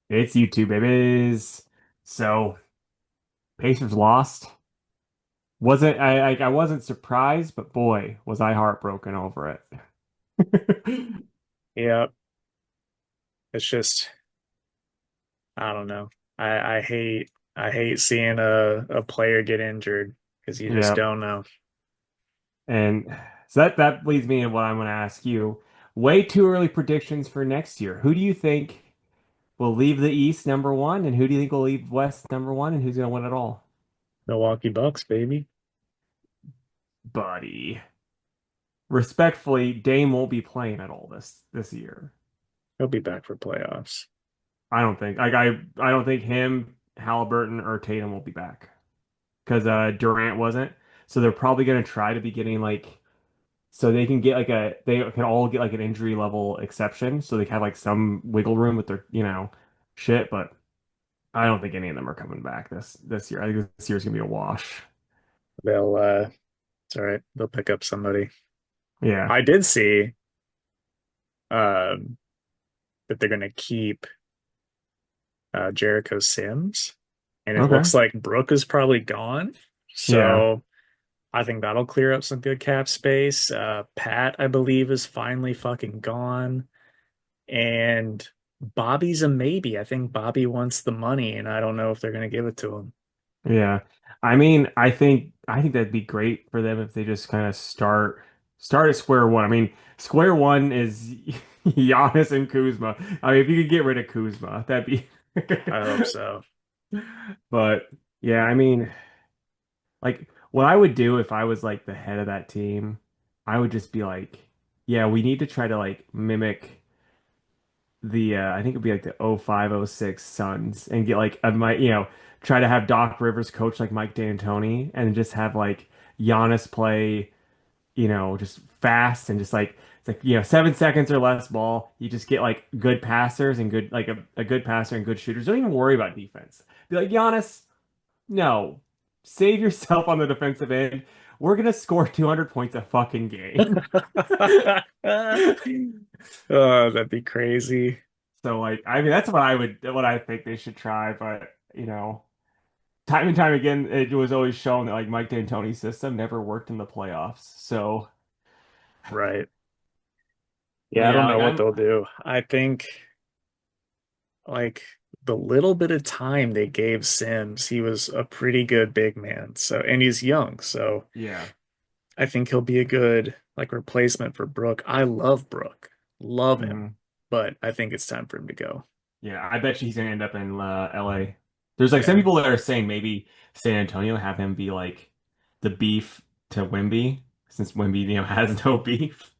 It's YouTube, babies. So Pacers lost. Wasn't I wasn't surprised, but boy, was I heartbroken over it. Yeah, it's just I don't know. I hate seeing a player get injured because you just Yeah. don't know. And so that leads me to what I'm going to ask you. Way too early predictions for next year. Who do you think will leave the East number one, and who do you think will leave West number one, and who's going to win it all? Milwaukee Bucks, baby. Buddy. Respectfully, Dame won't be playing at all this year. He'll be back for playoffs. I don't think. I don't think him, Halliburton, or Tatum will be back because Durant wasn't. So they're probably going to try to be getting like so they can get like they can all get like an injury level exception, so they can have like some wiggle room with their shit. But I don't think any of them are coming back this year. I think this year's gonna be a wash. It's all right. They'll pick up somebody. Yeah. I did see um that they're gonna keep Jericho Sims, and it Okay. looks like Brooke is probably gone. Yeah. So I think that'll clear up some good cap space. Pat, I believe, is finally fucking gone. And Bobby's a maybe. I think Bobby wants the money, and I don't know if they're going to give it to him. Yeah. I mean, I think that'd be great for them if they just kind of start at square one. I mean, square one is Giannis and Kuzma. I mean, if you could get rid of Kuzma, that'd be I hope so. But yeah, I mean, like what I would do if I was like the head of that team, I would just be like, yeah, we need to try to like mimic the I think it'd be like the 05, 06 Suns and get like a might, try to have Doc Rivers coach like Mike D'Antoni and just have like Giannis play, just fast and just like it's like 7 seconds or less ball. You just get like good passers and good like a good passer and good shooters. Don't even worry about defense. Be like Giannis. No. Save yourself on the defensive end. We're gonna score 200 points a fucking game. Oh, that'd be crazy. So like I mean that's what I think they should try, but time and time again it was always shown that like Mike D'Antoni's system never worked in the playoffs. So Right. but Yeah, I yeah, don't know like what I'm they'll do. I think like the little bit of time they gave Sims, he was a pretty good big man. So, and he's young, so yeah. I think he'll be a good like replacement for Brooke. I love Brooke. Love him. Mhm. But I think it's time for him to go. Yeah, I bet you he's gonna end up in LA. There's like some Yeah, people that are saying maybe San Antonio have him be like the beef to Wemby since Wemby has no beef.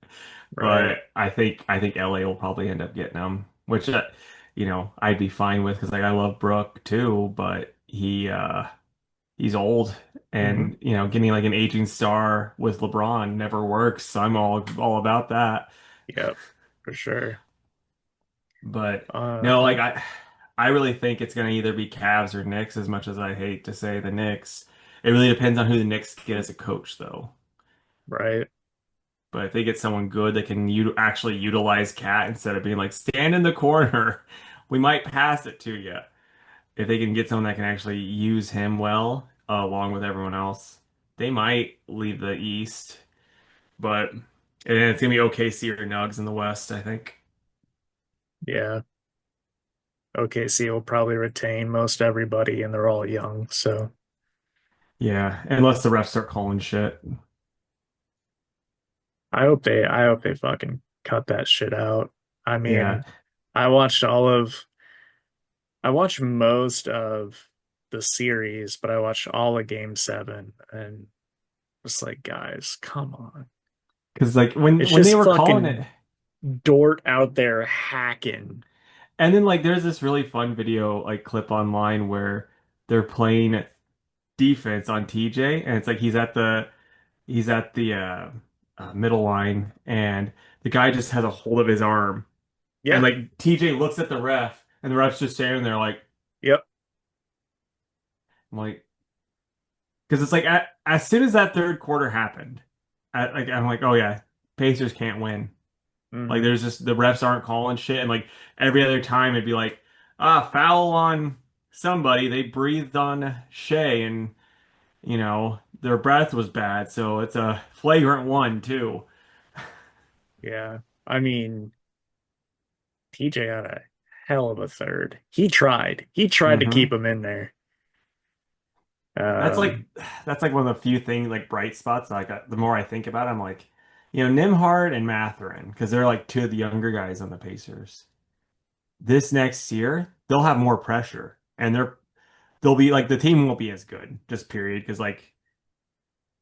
right. But I think LA will probably end up getting him, which I'd be fine with because like I love Brook too, but he's old Hmm. and getting like an aging star with LeBron never works. So I'm all about that. Yep, for sure. But Uh, no, like I I really think it's gonna either be Cavs or Knicks, as much as I hate to say the Knicks. It really depends on who the Knicks get as a coach, though. right. But if they get someone good that can actually utilize Cat instead of being like stand in the corner, we might pass it to you. If they can get someone that can actually use him well, along with everyone else, they might leave the East. But and it's gonna be OKC or Nugs in the West, I think. Yeah. OKC will probably retain most everybody, and they're all young. So Yeah, unless the refs start calling shit. I hope they fucking cut that shit out. I Yeah, mean, I watched most of the series, but I watched all of Game 7, and just like, guys, come on. because like when It's when they just were calling it. fucking Dort out there hacking. And then like there's this really fun video like clip online where they're playing defense on TJ and it's like he's at the middle line and the guy just has a hold of his arm and Yeah. like TJ looks at the ref and the ref's just standing there like Yep. I'm like because it's like as soon as that third quarter happened I'm like oh yeah Pacers can't win like Hmm. there's just the refs aren't calling shit and like every other time it'd be like foul on somebody. They breathed on Shea, and their breath was bad, so it's a flagrant one too. Yeah. I mean, TJ had a hell of a third. He tried. He tried to keep Hmm. him in there. That's like Um, that's like one of the few things like bright spots. Like the more I think about it, I'm like, Nimhard and Matherin, because they're like two of the younger guys on the Pacers. This next year, they'll have more pressure, and they'll be like the team won't be as good, just period. Because like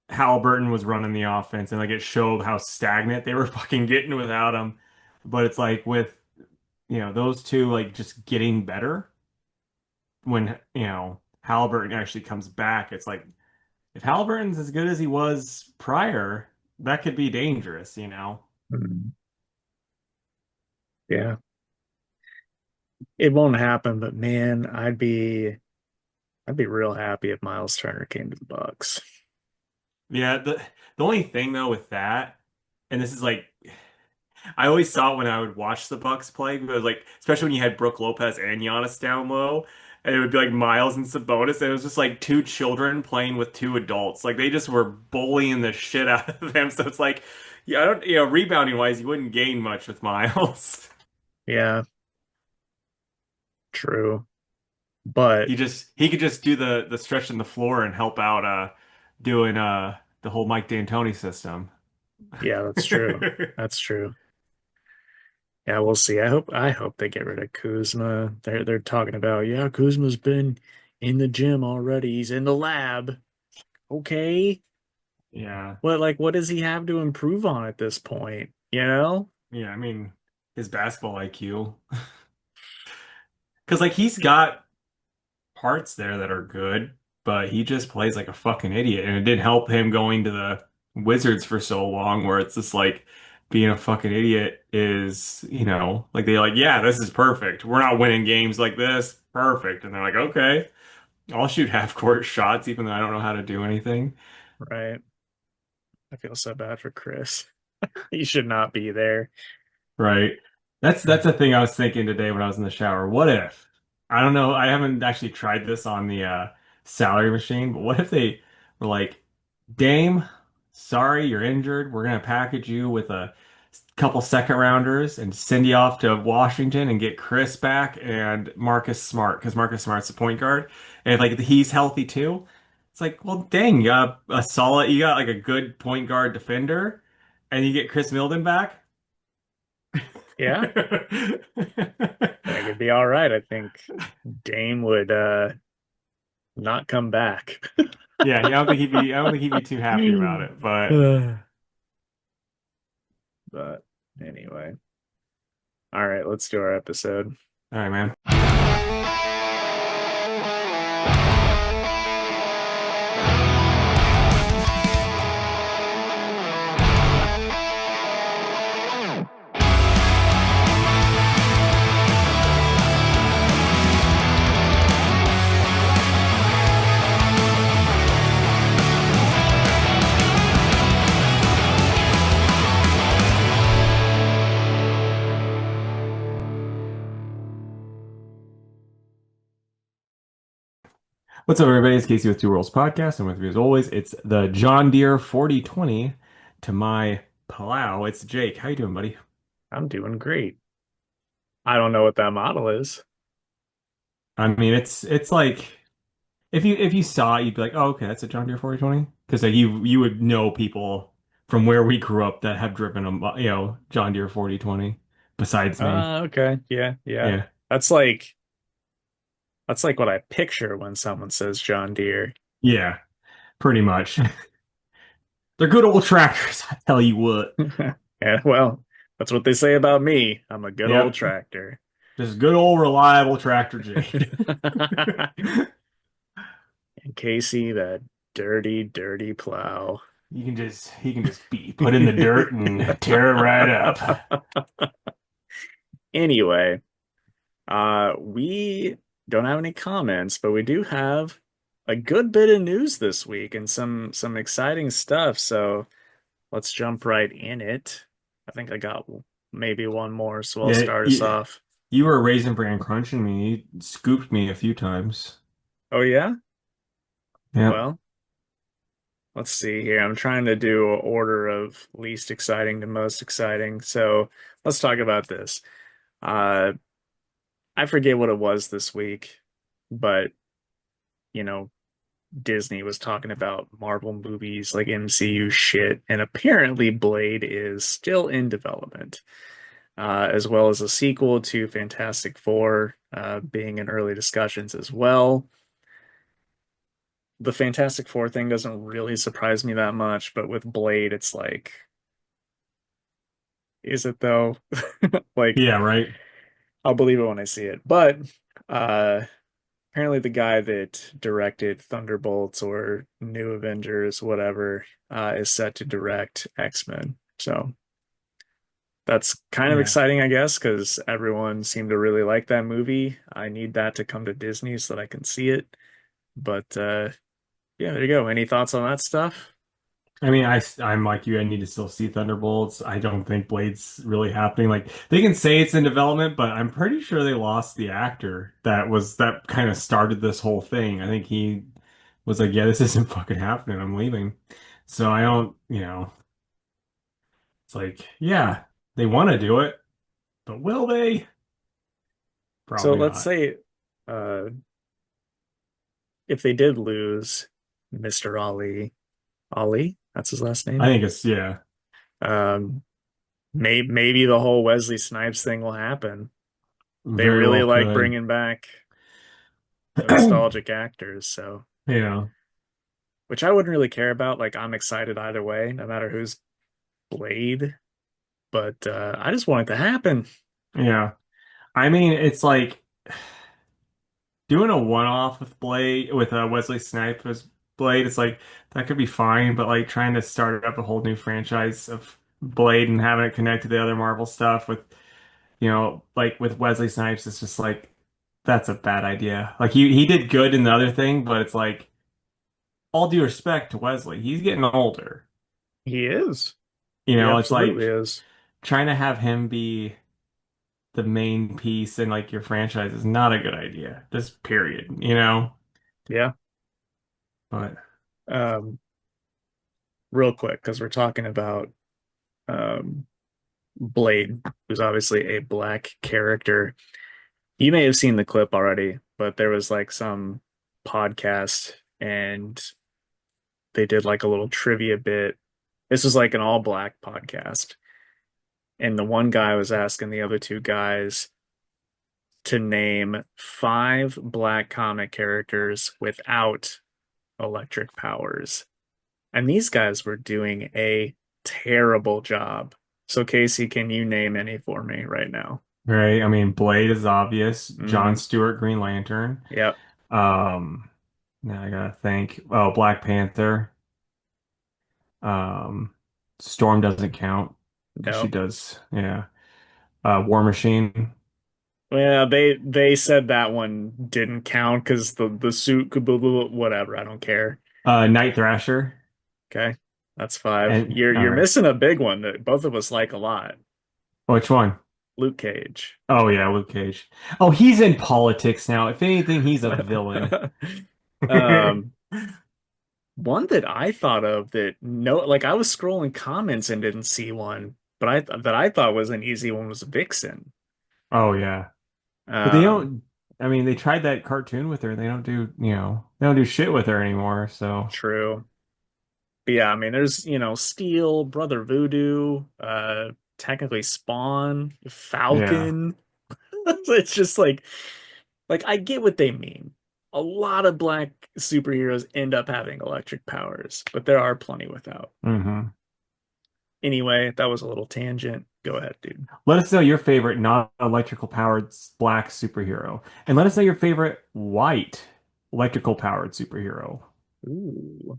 Halliburton was running the offense, and like it showed how stagnant they were fucking getting without him. But it's like with those two like just getting better when Halliburton actually comes back. It's like if Halliburton's as good as he was prior, that could be dangerous. hmm, yeah, it won't happen, but man, I'd be real happy if Miles Turner came to the Bucks. Yeah, the only thing though with that, and this is like I always saw it when I would watch the Bucks play, but it was like especially when you had Brooke Lopez and Giannis down low, and it would be like Miles and Sabonis, and it was just like two children playing with two adults. Like they just were bullying the shit out of them. So it's like, yeah, I don't, rebounding wise, you wouldn't gain much with Miles. Yeah, true. But He could just do the stretch in the floor and help out doing the whole Mike D'Antoni system. yeah, that's true. That's true. Yeah, we'll see. I hope they get rid of Kuzma. They're talking about, yeah, Kuzma's been in the gym already. He's in the lab. Okay. Yeah. What does he have to improve on at this point? You know? Yeah, I mean his basketball IQ. Because like he's got parts there that are good, but he just plays like a fucking idiot. And it didn't help him going to the Wizards for so long, where it's just like being a fucking idiot is, like they're like, yeah, this is perfect. We're not winning games like this. Perfect. And they're like, okay, I'll shoot half court shots, even though I don't know how to do anything. Right. I feel so bad for Chris. He should not be there. Right. That's the thing I was thinking today when I was in the shower. What if, I don't know, I haven't actually tried this on the salary machine, but what if they were like, Dame, sorry you're injured. We're gonna package you with a couple second rounders and send you off to Washington and get Chris back and Marcus Smart because Marcus Smart's the point guard. And if like he's healthy too, it's like, well, dang, you got like a good point guard defender, and you get Chris Milden back. Yeah, I think it'd be all right. I think Dame would not come back. Yeah, I don't think he'd be too happy about it. But But anyway, all right, let's do our episode. all right, man. What's up, everybody? It's Casey with Two Worlds Podcast, and with me as always, it's the John Deere 4020 to my plow. It's Jake. How you doing, buddy? I'm doing great. I don't know what that model is. I mean, it's like if you saw it, you'd be like, oh, okay, that's a John Deere 4020. Because like you would know people from where we grew up that have driven a John Deere 4020 besides me. Okay. Yeah, yeah. Yeah, That's like that's like what I picture when someone says John Deere. yeah, pretty much. They're good old tractors, I tell you what. Yeah, well, that's what they say about me. I'm a good old Yep, tractor. just good old reliable tractor Jake. And Casey, that dirty, dirty plow. He can just be put in the dirt and tear it right up. Anyway, we don't have any comments, but we do have a good bit of news this week and some exciting stuff. So let's jump right in it. I think I got maybe one more, so I'll Yeah, start us off. You were Raisin Bran crunching me. You scooped me a few times. Oh yeah? Yep. Well, let's see here. I'm trying to do a order of least exciting to most exciting. So let's talk about this. Uh, I forget what it was this week, but you know, Disney was talking about Marvel movies like MCU shit, and apparently Blade is still in development, as well as a sequel to Fantastic Four being in early discussions as well. The Fantastic Four thing doesn't really surprise me that much, but with Blade, it's like, is it though? Like, Yeah, right. I'll believe it when I see it. But uh, apparently, the guy that directed Thunderbolts or New Avengers, whatever, is set to direct X-Men. So that's kind of Yeah. exciting, I guess, because everyone seemed to really like that movie. I need that to come to Disney so that I can see it. But yeah, there you go. Any thoughts on that stuff? I mean, I'm like you. I need to still see Thunderbolts. I don't think Blade's really happening. Like they can say it's in development, but I'm pretty sure they lost the actor that kind of started this whole thing. I think he was like, "Yeah, this isn't fucking happening. I'm leaving." So I don't, it's like, yeah, they want to do it, but will they? So Probably let's not. say uh, if they did lose Mr. Ali, that's his last I name. think it's yeah, Um, maybe the whole Wesley Snipes thing will happen. They very really well like could. bringing back nostalgic actors, so Yeah, which I wouldn't really care about. Like I'm excited either way, no matter who's Blade. But I just want it to happen. yeah. I mean, it's like doing a one-off with Blade with Wesley Snipes as Blade. It's like that could be fine, but like trying to start up a whole new franchise of Blade and having it connect to the other Marvel stuff with like with Wesley Snipes, it's just like that's a bad idea. Like he did good in the other thing, but it's like all due respect to Wesley, he's getting older. He is. He It's absolutely like is. trying to have him be the main piece in like your franchise is not a good idea. Just period. Yeah. But Um, real quick, because we're talking about um, Blade, who's obviously a black character. You may have seen the clip already, but there was like some podcast and they did like a little trivia bit. This was like an all black podcast. And the one guy was asking the other two guys to name five black comic characters without electric powers. And these guys were doing a terrible job. So, Casey, can you name any for me right now? right, I mean Blade is obvious. John Hmm. Stewart, Green Lantern. Yep. Um, Now I gotta think. Oh, Black Panther. Um, Storm doesn't count because she No. does. Yeah. War Machine. Well, they said that one didn't count because the suit could blah, blah, blah, whatever. I don't care. Night Thrasher. Okay, that's five. And all You're right. missing a big one that both of us like a lot. Which one? Luke Cage. Oh yeah, Luke Cage. Oh, he's in politics now. If anything, he's a villain. Um, one that I thought of that no, like I was scrolling comments and didn't see one, but I thought was an easy one was Vixen. Oh yeah. But they Um, don't I mean, they tried that cartoon with her. They don't do shit with her anymore, so true. But yeah, I mean, there's, Steel, Brother Voodoo, technically Spawn, yeah. Falcon. It's just like I get what they mean. A lot of black superheroes end up having electric powers, but there are plenty without. hmm Anyway, that was a little tangent. Go ahead, dude. Let us know your favorite non-electrical powered black superhero. And let us know your favorite white electrical powered superhero. Ooh.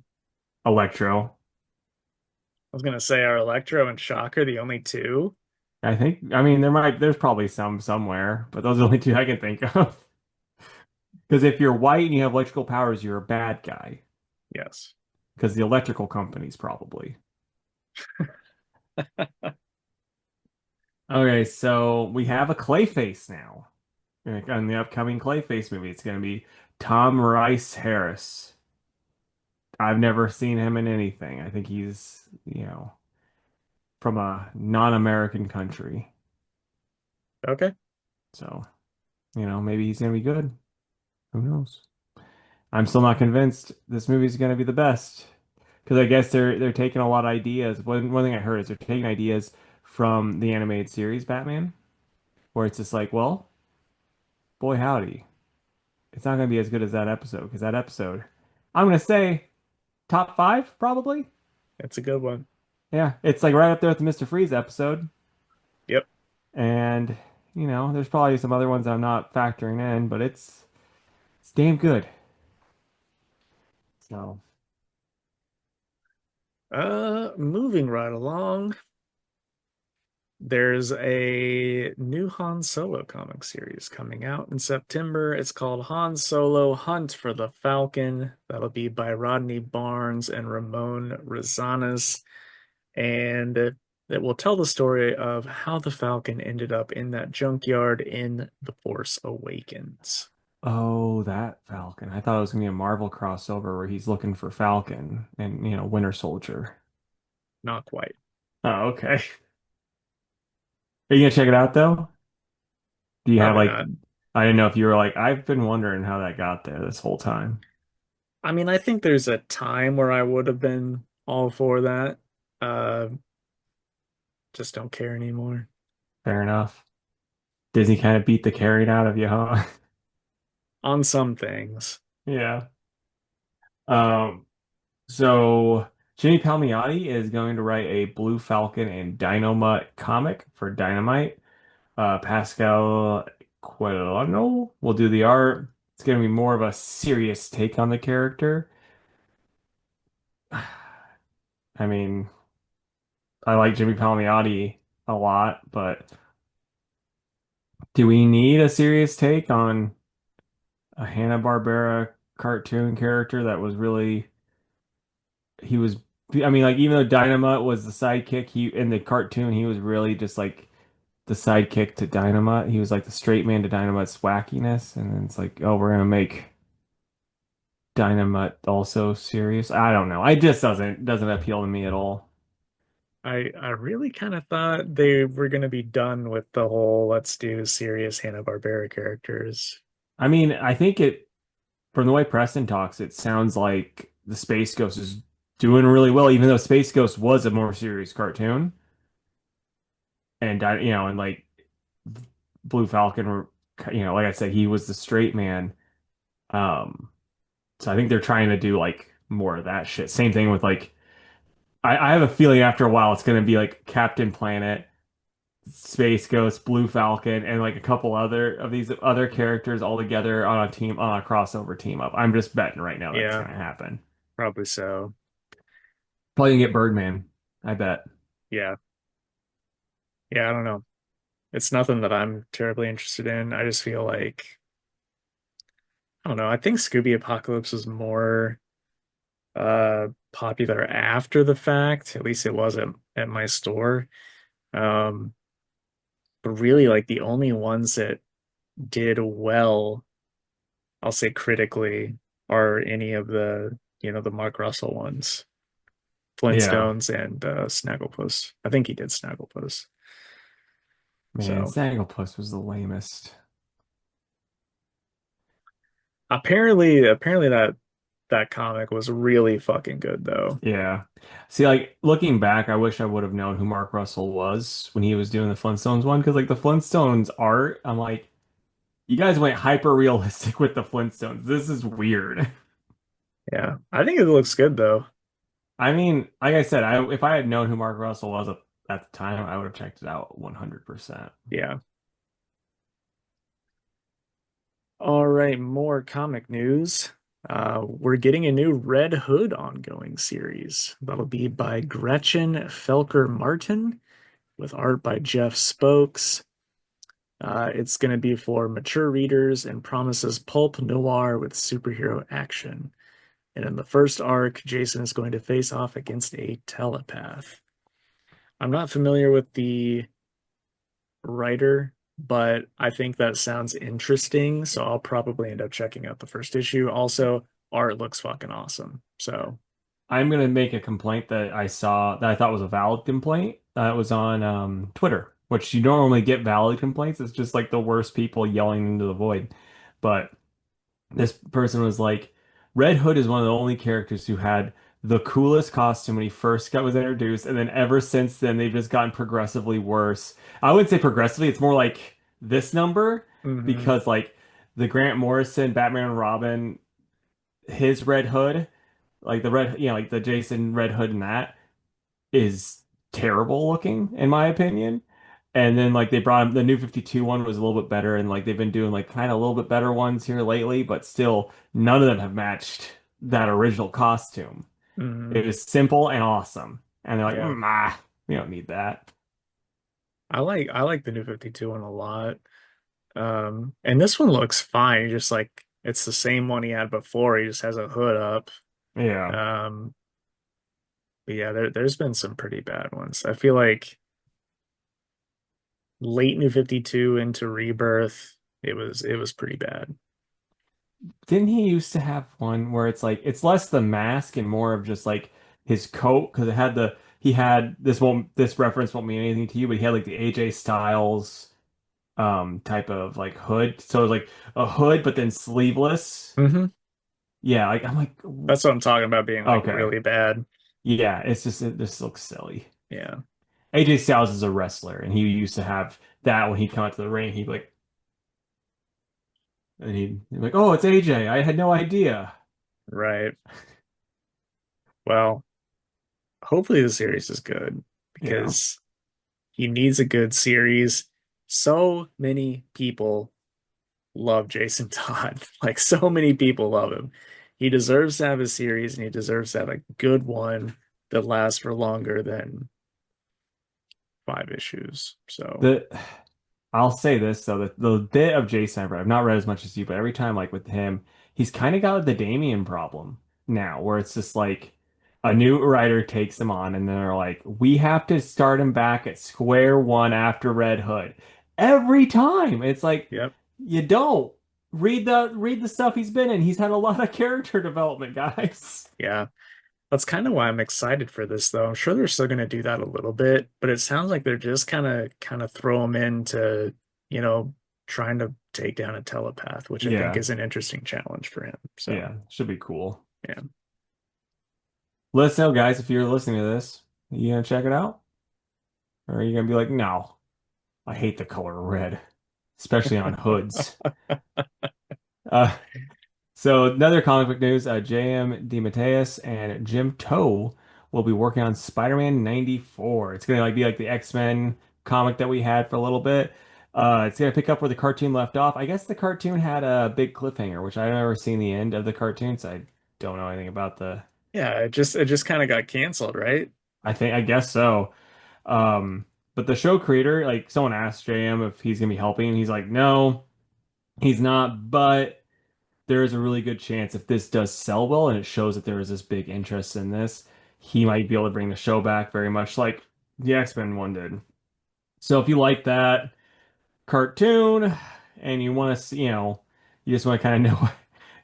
Electro. I was gonna say are Electro and Shocker the only two? I mean, there's probably some somewhere, but those are the only two I can think of. Because if you're white and you have electrical powers, you're a bad guy. Yes. Because the electrical companies probably. Okay, so we have a Clayface now. Like, on the upcoming Clayface movie. It's going to be Tom Rice Harris. I've never seen him in anything. I think he's, from a non-American country. Okay, So, maybe he's going to be good. Who knows? I'm still not convinced this movie's going to be the best because I guess they're taking a lot of ideas. One thing I heard is they're taking ideas from the animated series Batman, where it's just like, well, boy howdy, it's not going to be as good as that episode because that episode, I'm going to say top five probably. that's a good one. Yeah, it's like right up there with the Mr. Freeze episode, Yep. and there's probably some other ones I'm not factoring in, but it's damn good. So, Moving right along. There's a new Han Solo comic series coming out in September. It's called Han Solo Hunt for the Falcon. That'll be by Rodney Barnes and Ramon Rosanas. And it will tell the story of how the Falcon ended up in that junkyard in The Force Awakens. oh, that Falcon. I thought it was gonna be a Marvel crossover where he's looking for Falcon and Winter Soldier. Not quite. Oh, okay. Are you gonna check it out though? Do you have Probably like not. I didn't know if you were like I've been wondering how that got there this whole time. I mean, I think there's a time where I would have been all for that. Uh, just don't care anymore Fair enough. Disney kind of beat the carrying out of you, huh? on some things. Yeah. Um, so Jimmy Palmiotti is going to write a Blue Falcon and Dynamite comic for Dynamite. Pascal Coelho will do the art. It's going to be more of a serious take on the character. I mean, I like Jimmy Palmiotti a lot, but do we need a serious take on a Hanna-Barbera cartoon character that was really he was I mean like even though Dynamite was the sidekick, he in the cartoon he was really just like the sidekick to Dynamite. He was like the straight man to Dynamite's wackiness, and then it's like, oh, we're gonna make Dynamite also serious. I don't know. It just doesn't appeal to me at all. I really kind of thought they were going to be done with the whole let's do serious Hanna-Barbera characters. I mean, I think it from the way Preston talks, it sounds like the Space Ghost is doing really well, even though Space Ghost was a more serious cartoon, and and like Blue Falcon, like I said, he was the straight man. Um, so I think they're trying to do like more of that shit. Same thing with like I have a feeling after a while it's gonna be like Captain Planet, Space Ghost, Blue Falcon, and like a couple other of these other characters all together on a team on a crossover team up. I'm just betting right now that's Yeah, gonna happen. probably so. Probably gonna get Birdman. I bet. Yeah. Yeah, I don't know. It's nothing that I'm terribly interested in. I just feel like I don't know. I think Scooby Apocalypse was more popular after the fact. At least it was at my store. Um, but really like the only ones that did well, I'll say critically, are any of the Mark Russell ones. Yeah. Flintstones and Snagglepuss. I think he did Snagglepuss. Man, So Snagglepuss was the lamest. apparently that comic was really fucking good though. Yeah. See, like looking back, I wish I would have known who Mark Russell was when he was doing the Flintstones one, because like the Flintstones art, I'm like, you guys went hyper realistic with the Flintstones. This is weird. Yeah, I think it looks good though. I mean, like I said, if I had known who Mark Russell was at the time, I would have checked it out 100%. Yeah. All right, more comic news. We're getting a new Red Hood ongoing series. That'll be by Gretchen Felker Martin with art by Jeff Spokes. It's going to be for mature readers and promises pulp noir with superhero action. And in the first arc, Jason is going to face off against a telepath. I'm not familiar with the writer, but I think that sounds interesting, so I'll probably end up checking out the first issue. Also, art looks fucking awesome. So, I'm gonna make a complaint that I saw that I thought was a valid complaint that was on Twitter, which you don't normally get valid complaints. It's just like the worst people yelling into the void. But this person was like, Red Hood is one of the only characters who had the coolest costume when he first got was introduced, and then ever since then they've just gotten progressively worse. I wouldn't say progressively, it's more like this number hmm because like the Grant Morrison Batman and Robin, his Red Hood, like the red, like the Jason Red Hood in that is terrible looking in my opinion. And then like they brought him, the new 52 one was a little bit better, and like they've been doing like kind of a little bit better ones here lately, but still none of them have matched that original costume. hmm It was simple and awesome. And they're like, Yeah. we don't need that. I like the new 52 one a lot. And this one looks fine. Just like it's the same one he had before. He just has a hood up. Yeah. Um, but yeah, there's been some pretty bad ones. I feel like late New 52 into Rebirth, it was pretty bad. Didn't he used to have one where it's like it's less the mask and more of just like his coat because it had the he had this reference won't mean anything to you, but he had like the AJ Styles type of like hood. So it was like a hood but then sleeveless. hmm Yeah, like I'm like That's what I'm talking about being like okay. really bad. Yeah, it's just it just looks silly. Yeah, AJ Styles is a wrestler and he used to have that when he'd come out to the ring, he'd be like and he'd be like, "Oh, it's AJ. I had no idea." right. Well, hopefully the series is good Yeah. because he needs a good series. So many people love Jason Todd. Like so many people love him. He deserves to have a series and he deserves to have a good one that lasts for longer than 5 issues. So, The I'll say this though, the bit of Jason I've not read as much as you, but every time like with him, he's kind of got the Damien problem now, where it's just like a new writer takes him on and they're like, we have to start him back at square one after Red Hood. Every time. It's like yep. you don't read the stuff he's been in. He's had a lot of character development, guys. Yeah. That's kind of why I'm excited for this though. I'm sure they're still going to do that a little bit, but it sounds like they're just kind of throw him into, you know, trying to take down a telepath, which I think Yeah, is an interesting challenge for him. So, yeah, should be cool. yeah. Let us know, guys, if you're listening to this. You gonna check it out? Or are you gonna be like, no? I hate the color red, especially on hoods. Uh, so another comic book news, J.M. DeMatteis and Jim Towe will be working on Spider-Man 94. It's gonna like be like the X-Men comic that we had for a little bit. It's gonna pick up where the cartoon left off. I guess the cartoon had a big cliffhanger, which I've never seen the end of the cartoon, so I don't know anything about the. Yeah, it just kind of got canceled, right? I guess so. Um, but the show creator, like someone asked JM if he's gonna be helping, and he's like, no, he's not, but there is a really good chance if this does sell well and it shows that there is this big interest in this, he might be able to bring the show back very much like the X-Men one did. So if you like that cartoon and you want to see, you just want to kind of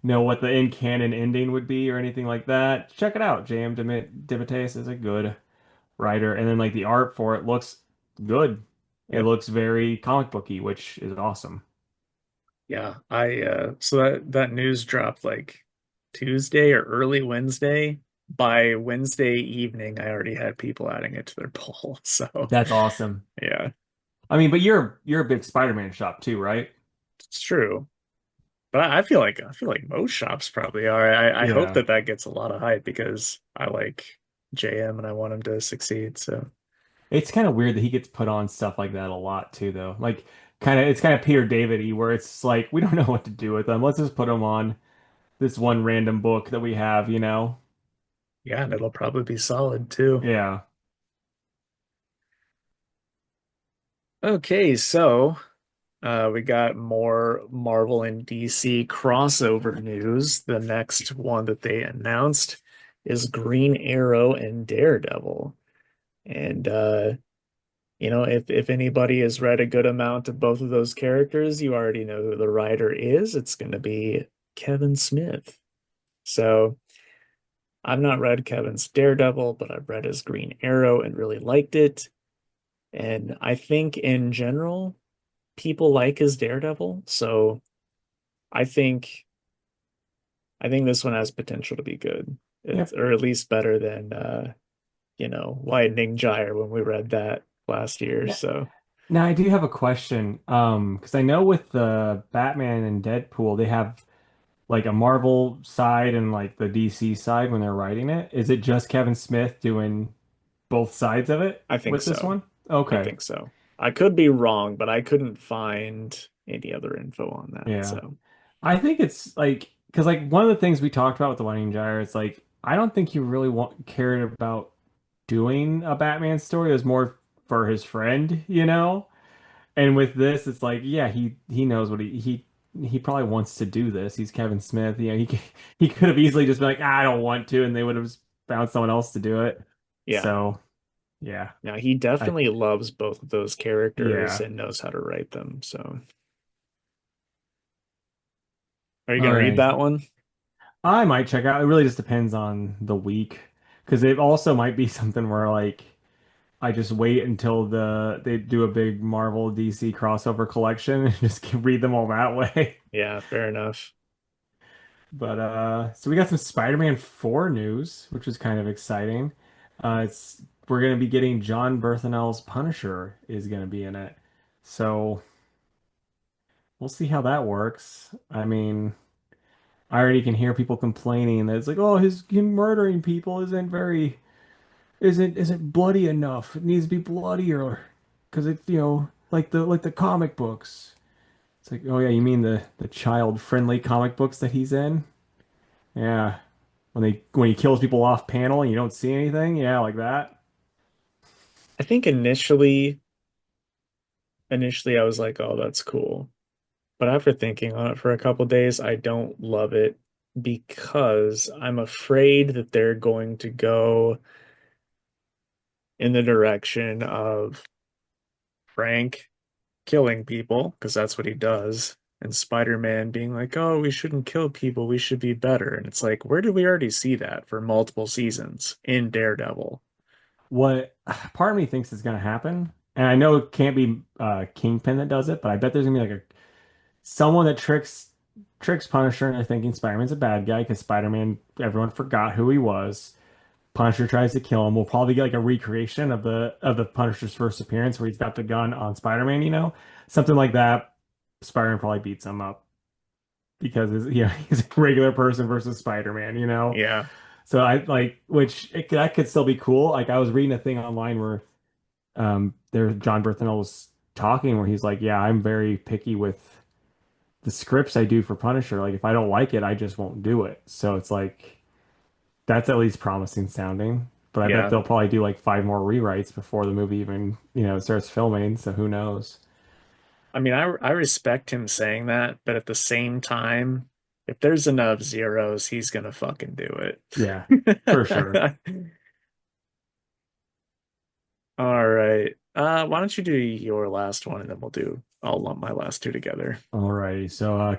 know what the in canon ending would be or anything like that, check it out. J.M. DeMatteis is a good writer, and then like the art for it looks good. It Yep. looks very comic booky, which is awesome. Yeah, I so that news dropped like Tuesday or early Wednesday. By Wednesday evening, I already had people adding it to their poll. So, That's awesome. yeah, I mean, but you're a big Spider-Man shop too, right? it's true. But I feel like most shops probably are. I hope Yeah. that that gets a lot of hype because I like JM and I want him to succeed. So, It's kind of weird that he gets put on stuff like that a lot too, though. Like, it's kind of Peter David-y, where it's like we don't know what to do with them. Let's just put them on this one random book that we have. yeah, and it'll probably be solid too. Yeah. Okay, so we got more Marvel and DC crossover news. The next one that they announced is Green Arrow and Daredevil. And if anybody has read a good amount of both of those characters, you already know who the writer is. It's going to be Kevin Smith. So I've not read Kevin's Daredevil, but I've read his Green Arrow and really liked it. And I think in general, people like his Daredevil. So I think I think this one has potential to be good. It's Yep. or at least better than Widening Gyre when we read that last year. Now, So now I do have a question. Because I know with the Batman and Deadpool, they have like a Marvel side and like the DC side when they're writing it. Is it just Kevin Smith doing both sides of it I think with this so. one? I Okay. think so. I could be wrong, but I couldn't find any other info on that. Yeah. So I think it's like because like one of the things we talked about with the Wedding Gyre, it's like I don't think he really cared about doing a Batman story. It was more for his friend, you know? And with this, it's like, yeah, he knows what he probably wants to do this. He's Kevin Smith. He could have easily just been like, "Ah, I don't want to, and they would have just found someone else to do it. yeah. So yeah, Now he I definitely loves both of those characters yeah. and knows how to write them. So are you All gonna read right. that one? I might check out. It really just depends on the week because it also might be something where like I just wait until they do a big Marvel DC crossover collection and just read them all that way. Yeah, fair enough. But so we got some Spider-Man 4 news, which is kind of exciting. It's we're gonna be getting John Berthnell's Punisher is gonna be in it. So we'll see how that works. I mean, I already can hear people complaining that it's like, oh, him murdering people isn't bloody enough. It needs to be bloodier because it's, like the comic books. It's like, oh yeah, you mean the child-friendly comic books that he's in? Yeah. When he kills people off panel and you don't see anything, yeah, like that. I think initially I was like, oh, that's cool. But after thinking on it for a couple days, I don't love it because I'm afraid that they're going to go in the direction of Frank killing people, because that's what he does, and Spider-Man being like, oh, we shouldn't kill people, we should be better. And it's like, where did we already see that for multiple seasons in Daredevil? What part of me thinks is gonna happen, and I know it can't be Kingpin that does it, but I bet there's gonna be like a someone that tricks Punisher into thinking Spider-Man's a bad guy because Spider-Man everyone forgot who he was. Punisher tries to kill him. We'll probably get like a recreation of the Punisher's first appearance where he's got the gun on Spider-Man, something like that. Spider-Man probably beats him up because he's a regular person versus Spider-Man. Yeah, So I like, that could still be cool. Like I was reading a thing online where John Berthnell was talking where he's like, yeah, I'm very picky with the scripts I do for Punisher. Like if I don't like it, I just won't do it. So it's like that's at least promising sounding. But I bet yeah. they'll probably do like five more rewrites before the movie even, starts filming. So who knows? I mean, I respect him saying that, but at the same time, if there's enough zeros, he's gonna fucking do Yeah, for sure. it. All right. Why don't you do your last one and then I'll lump my last two together. Alrighty. So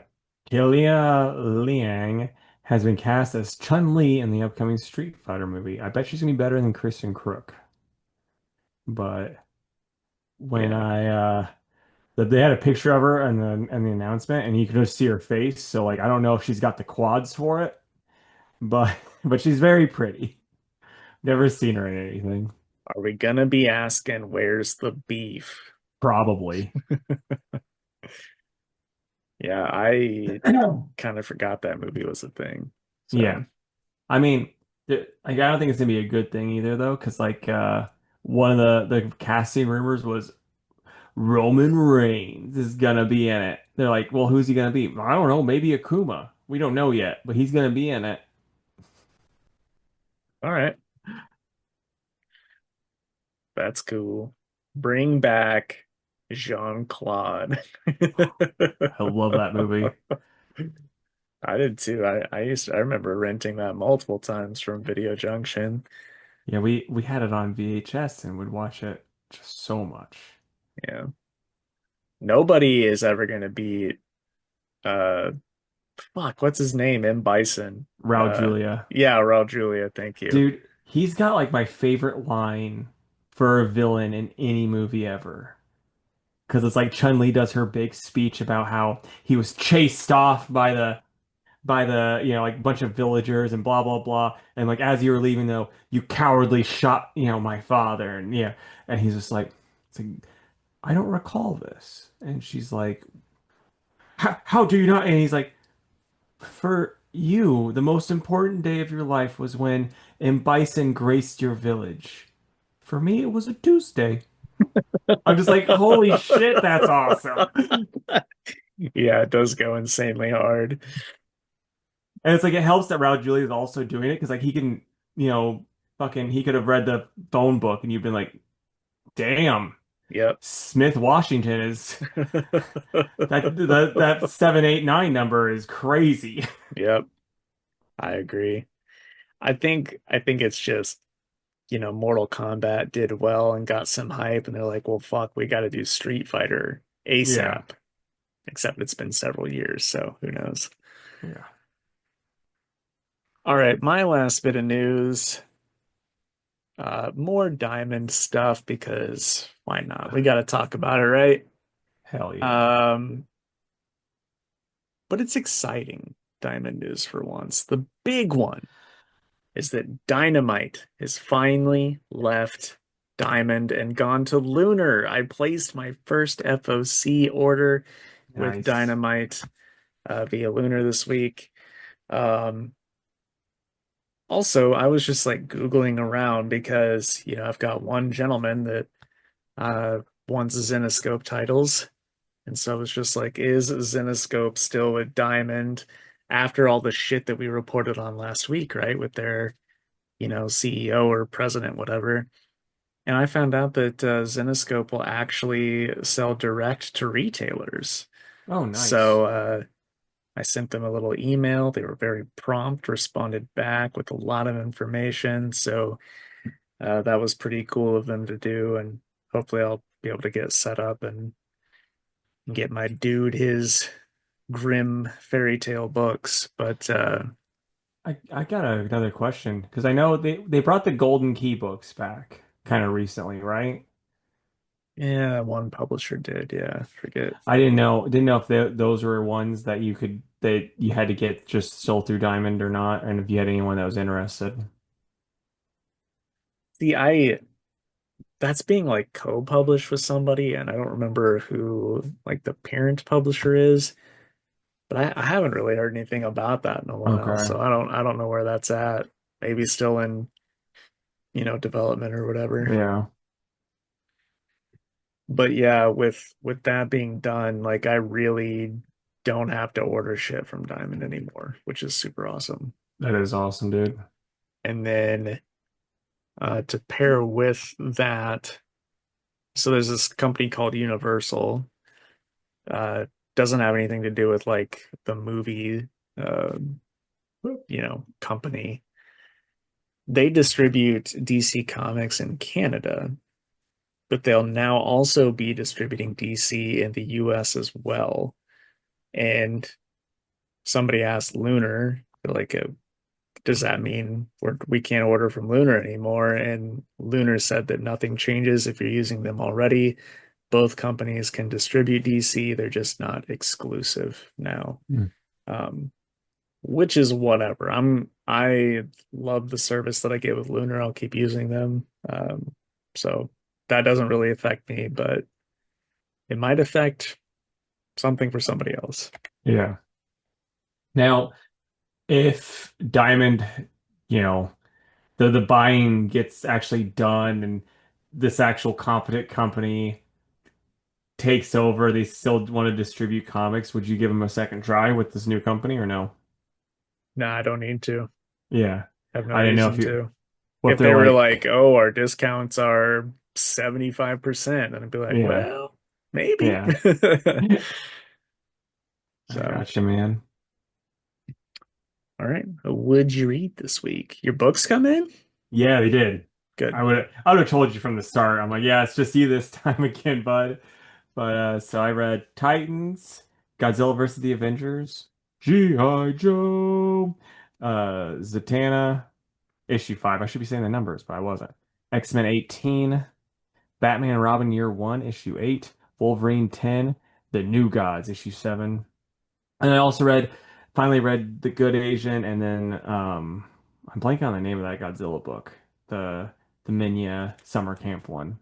Kelia Liang has been cast as Chun-Li in the upcoming Street Fighter movie. I bet she's gonna be better than Kristen Crook. But when Yeah. I they had a picture of her and the announcement, and you could just see her face. So like I don't know if she's got the quads for it, but but she's very pretty. Never seen her in anything. Are we gonna be asking where's the beef? Probably. Yeah, I kind of forgot that movie was a thing. Yeah. So, I mean, I don't think it's gonna be a good thing either though, because like one of the casting rumors was Roman Reigns is gonna be in it. They're like, well, who's he gonna be? I don't know, maybe Akuma. We don't know yet, but he's gonna be in it. all right, that's cool. Bring back Jean-Claude. I love that movie. I did too. I remember renting that multiple times from Video Junction. Yeah, we had it on VHS and would watch it just so much. Yeah. Nobody is ever gonna beat uh fuck, what's his name? M. Bison. Raul Julia. Yeah, Raul Julia, thank you. Dude, he's got like my favorite line for a villain in any movie ever. Because it's like Chun-Li does her big speech about how he was chased off by the like bunch of villagers and blah blah blah. And like as you were leaving though, you cowardly shot, my father. And yeah. And he's just like, it's like, I don't recall this. And she's like, how do you not? And he's like, for you, the most important day of your life was when M. Bison graced your village. For me, it was a Tuesday. I'm just like, holy shit, that's awesome. Yeah, it does go insanely hard. And it's like it helps that Raul Julia is also doing it because like he can, fucking he could have read the phone book and you've been like, damn, Yep. Smith Washington is that 789 number is crazy. Yep, I agree. I think it's just, Mortal Kombat did well and got some hype, and they're like, well, fuck, we got to do Street Fighter Yeah. ASAP. Except it's been several years, so who knows? Yeah. All right, my last bit of news, more Diamond stuff because why not? We got to talk about it, right? Hell yeah. Um, but it's exciting Diamond news for once. The big one is that Dynamite has finally left Diamond and gone to Lunar. I placed my first FOC order with Nice. Dynamite via Lunar this week. Um, Also, I was just like Googling around because, I've got one gentleman that uh, wants Zenoscope titles. And so I was just like, is Zenoscope still with Diamond after all the shit that we reported on last week, right? With their, CEO or president, whatever. And I found out that Zenoscope will actually sell direct to retailers. Oh, nice. So I sent them a little email. They were very prompt, responded back with a lot of information. So that was pretty cool of them to do. And hopefully I'll be able to get set up and get my dude his grim fairy tale books. But I got another question because I know they brought the Golden Key books back kind of recently, right? yeah, one publisher did. Yeah, I forget. I didn't know if those were ones that you had to get just sold through Diamond or not, and if you had anyone that was interested. See, that's being like co-published with somebody, and I don't remember who like the parent publisher is. But I haven't really heard anything about that in a while, Okay. so I don't know where that's at. Maybe still in, development or whatever. Yeah, But yeah, with that being done, like I really don't have to order shit from Diamond anymore, which is super awesome. that is awesome, dude. And then to pair with that, so there's this company called Universal. Doesn't have anything to do with like the movie, uh, company. They distribute DC Comics in Canada, but they'll now also be distributing DC in the US as well. And somebody asked Lunar, like, does that mean we can't order from Lunar anymore? And Lunar said that nothing changes if you're using them already. Both companies can distribute DC, they're just not exclusive now. Hmm. Um, which is whatever. I love the service that I get with Lunar. I'll keep using them. So that doesn't really affect me, but it might affect something for somebody else. Yeah. Now, if Diamond, you know, the buying gets actually done and this actual competent company takes over, they still want to distribute comics, would you give them a second try with this new company or no? Nah, I don't need to. Yeah. I have no I didn't know reason if you to. what if If they they're were like, like, oh, our discounts are 75%, then I'd be like, yeah, well, maybe. yeah. I So, got you, man. all right. Would you read this week? Your books come in? Yeah, they did. Good. I would have told you from the start. I'm like, yeah, it's just you this time again, bud. But so I read Titans, Godzilla versus the Avengers, G.I. Joe, Zatanna, issue 5. I should be saying the numbers, but I wasn't. X-Men 18, Batman and Robin Year 1, issue 8, Wolverine 10, The New Gods, issue 7. And I also finally read The Good Asian, and then I'm blanking on the name of that Godzilla book, the the Minya summer camp one.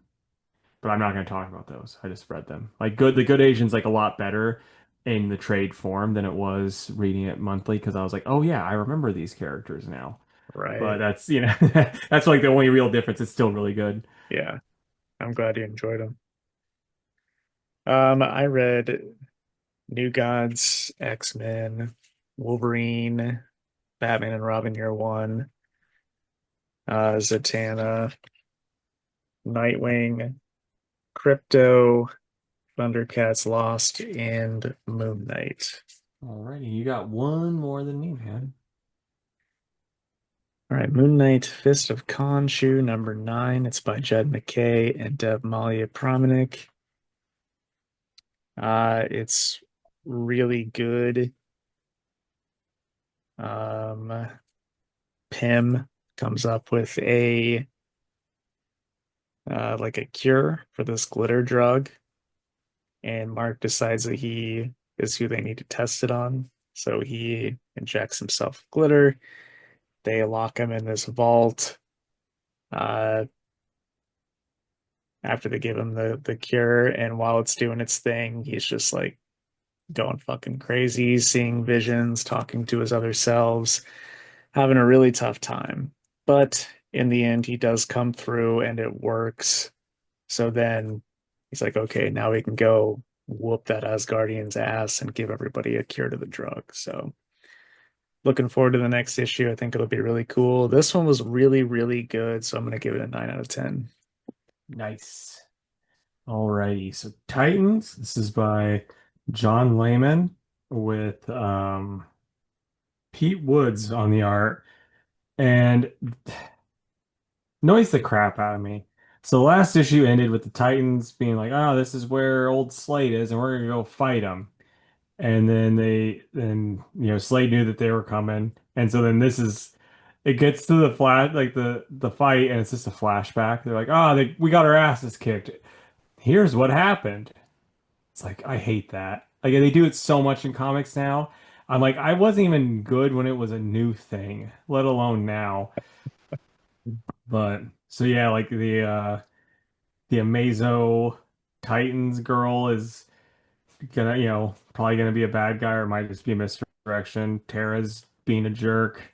But I'm not going to talk about those. I just read them. The Good Asian's like a lot better in the trade form than it was reading it monthly because I was like, oh yeah, I remember these characters now. But Right. that's that's like the only real difference. It's still really good. Yeah. I'm glad you enjoyed them. I read New Gods, X-Men, Wolverine, Batman and Robin Year One, Zatanna, Nightwing, Crypto, Thundercats Lost, and Moon Knight. Alrighty, you got one more than me, man. All right, Moon Knight, Fist of Khonshu, number 9. It's by Jed McKay and Deb Malia Promanik. It's really good. Um, Pym comes up with a like a cure for this glitter drug, and Mark decides that he is who they need to test it on. So he injects himself with glitter. They lock him in this vault. Uh, After they give him the cure, and while it's doing its thing, he's just like going fucking crazy, seeing visions, talking to his other selves, having a really tough time. But in the end, he does come through and it works. So then he's like, okay, now we can go whoop that Asgardian's ass and give everybody a cure to the drug. So looking forward to the next issue. I think it'll be really cool. This one was really, really good. So I'm going to give it a 9 out of 10. Nice. Alrighty, so Titans. This is by John Layman with Pete Woods on the art, and annoys the crap out of me. So the last issue ended with the Titans being like, "Oh, this is where old Slade is, and we're gonna go fight him." And then Slade knew that they were coming, and so then it gets to the flat like the fight, and it's just a flashback. They're like, "Oh, we got our asses kicked. Here's what happened." It's like I hate that. Like they do it so much in comics now. I'm like, I wasn't even good when it was a new thing, let alone now. But so yeah, like the Amazo Titans girl is gonna, probably gonna be a bad guy or it might just be a misdirection. Tara's being a jerk.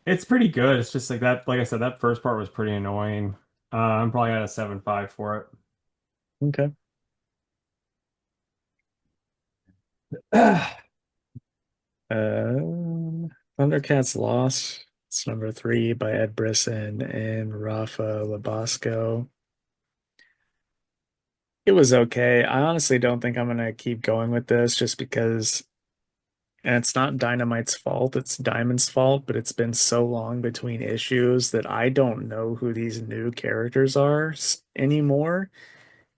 It's pretty good. It's just like that, like I said, that first part was pretty annoying. I'm probably at a 7.5 for Okay. it. Thundercats Lost. It's number 3 by Ed Brisson and Rafa Labasco. It was okay. I honestly don't think I'm gonna keep going with this just because, and it's not Dynamite's fault, it's Diamond's fault, but it's been so long between issues that I don't know who these new characters are anymore,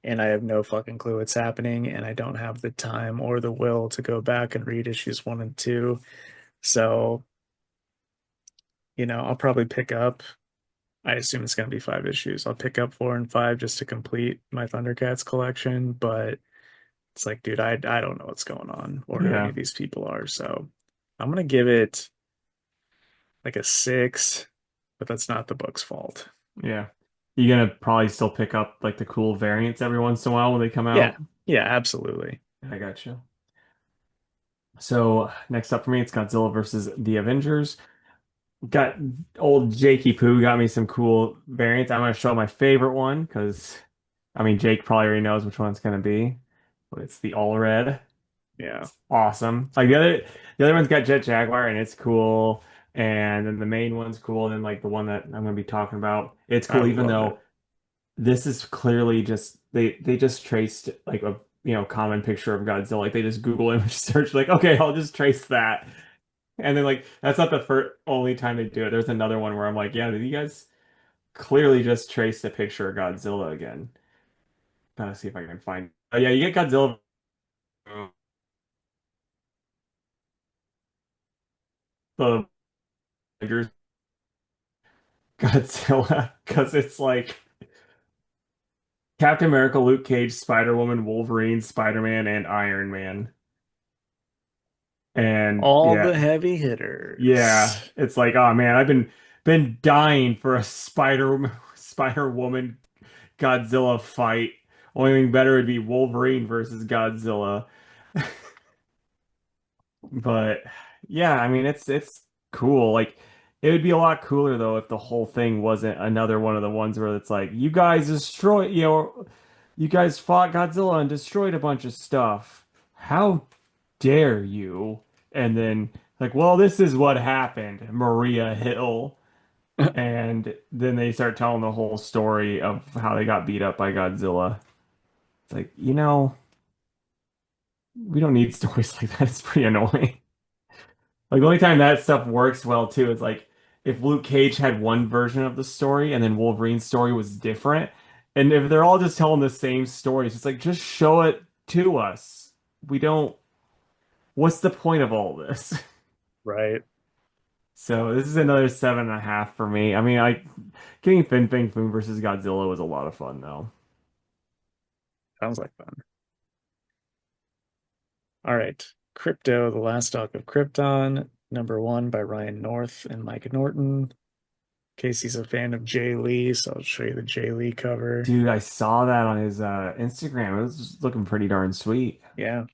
and I have no fucking clue what's happening, and I don't have the time or the will to go back and read issues 1 and 2. So, I'll probably pick up. I assume it's going to be 5 issues. I'll pick up 4 and 5 just to complete my Thundercats collection, but it's like, dude, I don't know what's going on or who any Yeah, of these people are. So I'm gonna give it like a 6, but that's not the book's fault. yeah. You're gonna probably still pick up like the cool variants every once in a while when they come Yeah, out. yeah, absolutely. I got you. So next up for me, it's Godzilla versus the Avengers. Got old Jakey Poo got me some cool variants. I'm gonna show my favorite one because I mean Jake probably already knows which one it's gonna be. But it's the all red. Yeah, It's awesome. Like the other one's got Jet Jaguar and it's cool. And then the main one's cool. And then like the one that I'm gonna be talking about, it's I cool even love it. though this is clearly just they just traced like a common picture of Godzilla. Like they just Google image search like okay, I'll just trace that. And then like that's not the first only time they do it. There's another one where I'm like, yeah, did you guys clearly just traced a picture of Godzilla again. Gotta see if I can find. Oh yeah, you get Godzilla. The Avengers Godzilla because it's like Captain America, Luke Cage, Spider-Woman, Wolverine, Spider-Man, and Iron Man. And All the yeah, heavy yeah, hitters. it's like, oh man, I've been dying for a Spider-Woman Godzilla fight. Only thing better would be Wolverine versus Godzilla. But yeah, I mean it's cool. Like it would be a lot cooler though if the whole thing wasn't another one of the ones where it's like you guys destroy, you guys fought Godzilla and destroyed a bunch of stuff. How dare you? And then like, well, this is what happened, Maria Hill. And then they start telling the whole story of how they got beat up by Godzilla. It's like, we don't need stories like that. It's pretty annoying. Like the only time that stuff works well too is like if Luke Cage had one version of the story and then Wolverine's story was different. And if they're all just telling the same stories, it's like just show it to us. We don't, what's the point of all this? Right. So this is another 7.5 for me. I mean, getting Fin Fang Foom versus Godzilla was a lot of fun though. Sounds like fun. All right. Crypto, The Last Dog of Krypton, #1 by Ryan North and Mike Norton. In case he's a fan of Jay Lee, so I'll show you the Jay Lee cover. Dude, I saw that on his Instagram. It was looking pretty darn sweet. Yeah.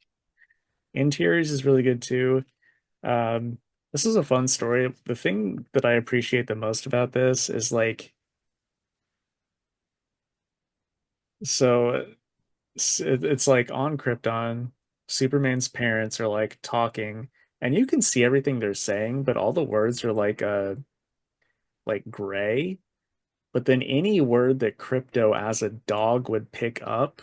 Interiors is really good too. Um, this is a fun story. The thing that I appreciate the most about this is like, so it's like on Krypton, Superman's parents are like talking, and you can see everything they're saying, but all the words are like gray. But then any word that Crypto as a dog would pick up,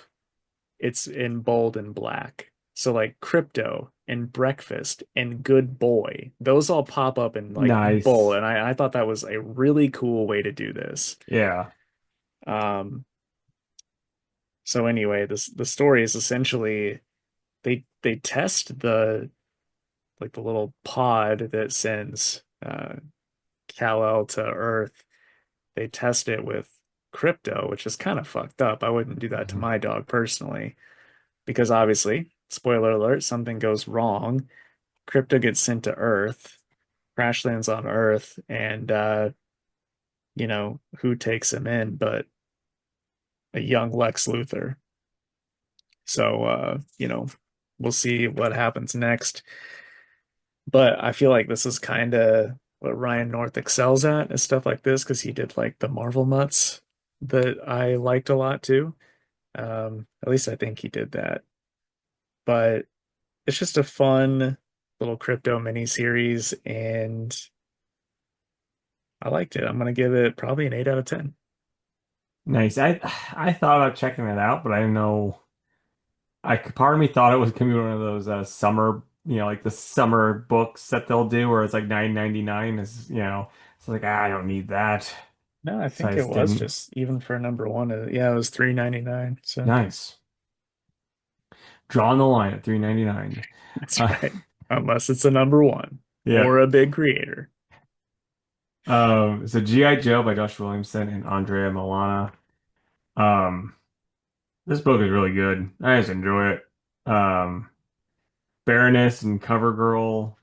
it's in bold and black. So like crypto and breakfast and good boy, those all pop up in like bold. Nice. And I thought that was a really cool way to do this. Yeah. Um, so anyway, the story is essentially they test the like the little pod that sends Kal-El to Earth. They test it with crypto, which is kind of fucked up. I wouldn't do that to my dog personally. Because obviously, spoiler alert, something goes wrong. Crypto gets sent to Earth, crash lands on Earth, and who takes him in but a young Lex Luthor. So we'll see what happens next. But I feel like this is kind of what Ryan North excels at is stuff like this because he did like the Marvel Mutts that I liked a lot too. At least I think he did that. But it's just a fun little crypto mini series, and I liked it. I'm gonna give it probably an 8 out of 10. Nice. I thought about checking it out, but I didn't know. Part of me thought it was gonna be one of those summer, like the summer books that they'll do where it's like 9.99 it's like I don't need that. No, I So I think it just was didn't. just even for #1. Yeah, it was 3.99. So Nice. Drawing the line at 3.99. that's Uh, right. Unless it's a #1 yeah. or a big creator. So G.I. Joe by Josh Williamson and Andrea Milana. Um, this book is really good. I just enjoy it. Um, Baroness and CoverGirl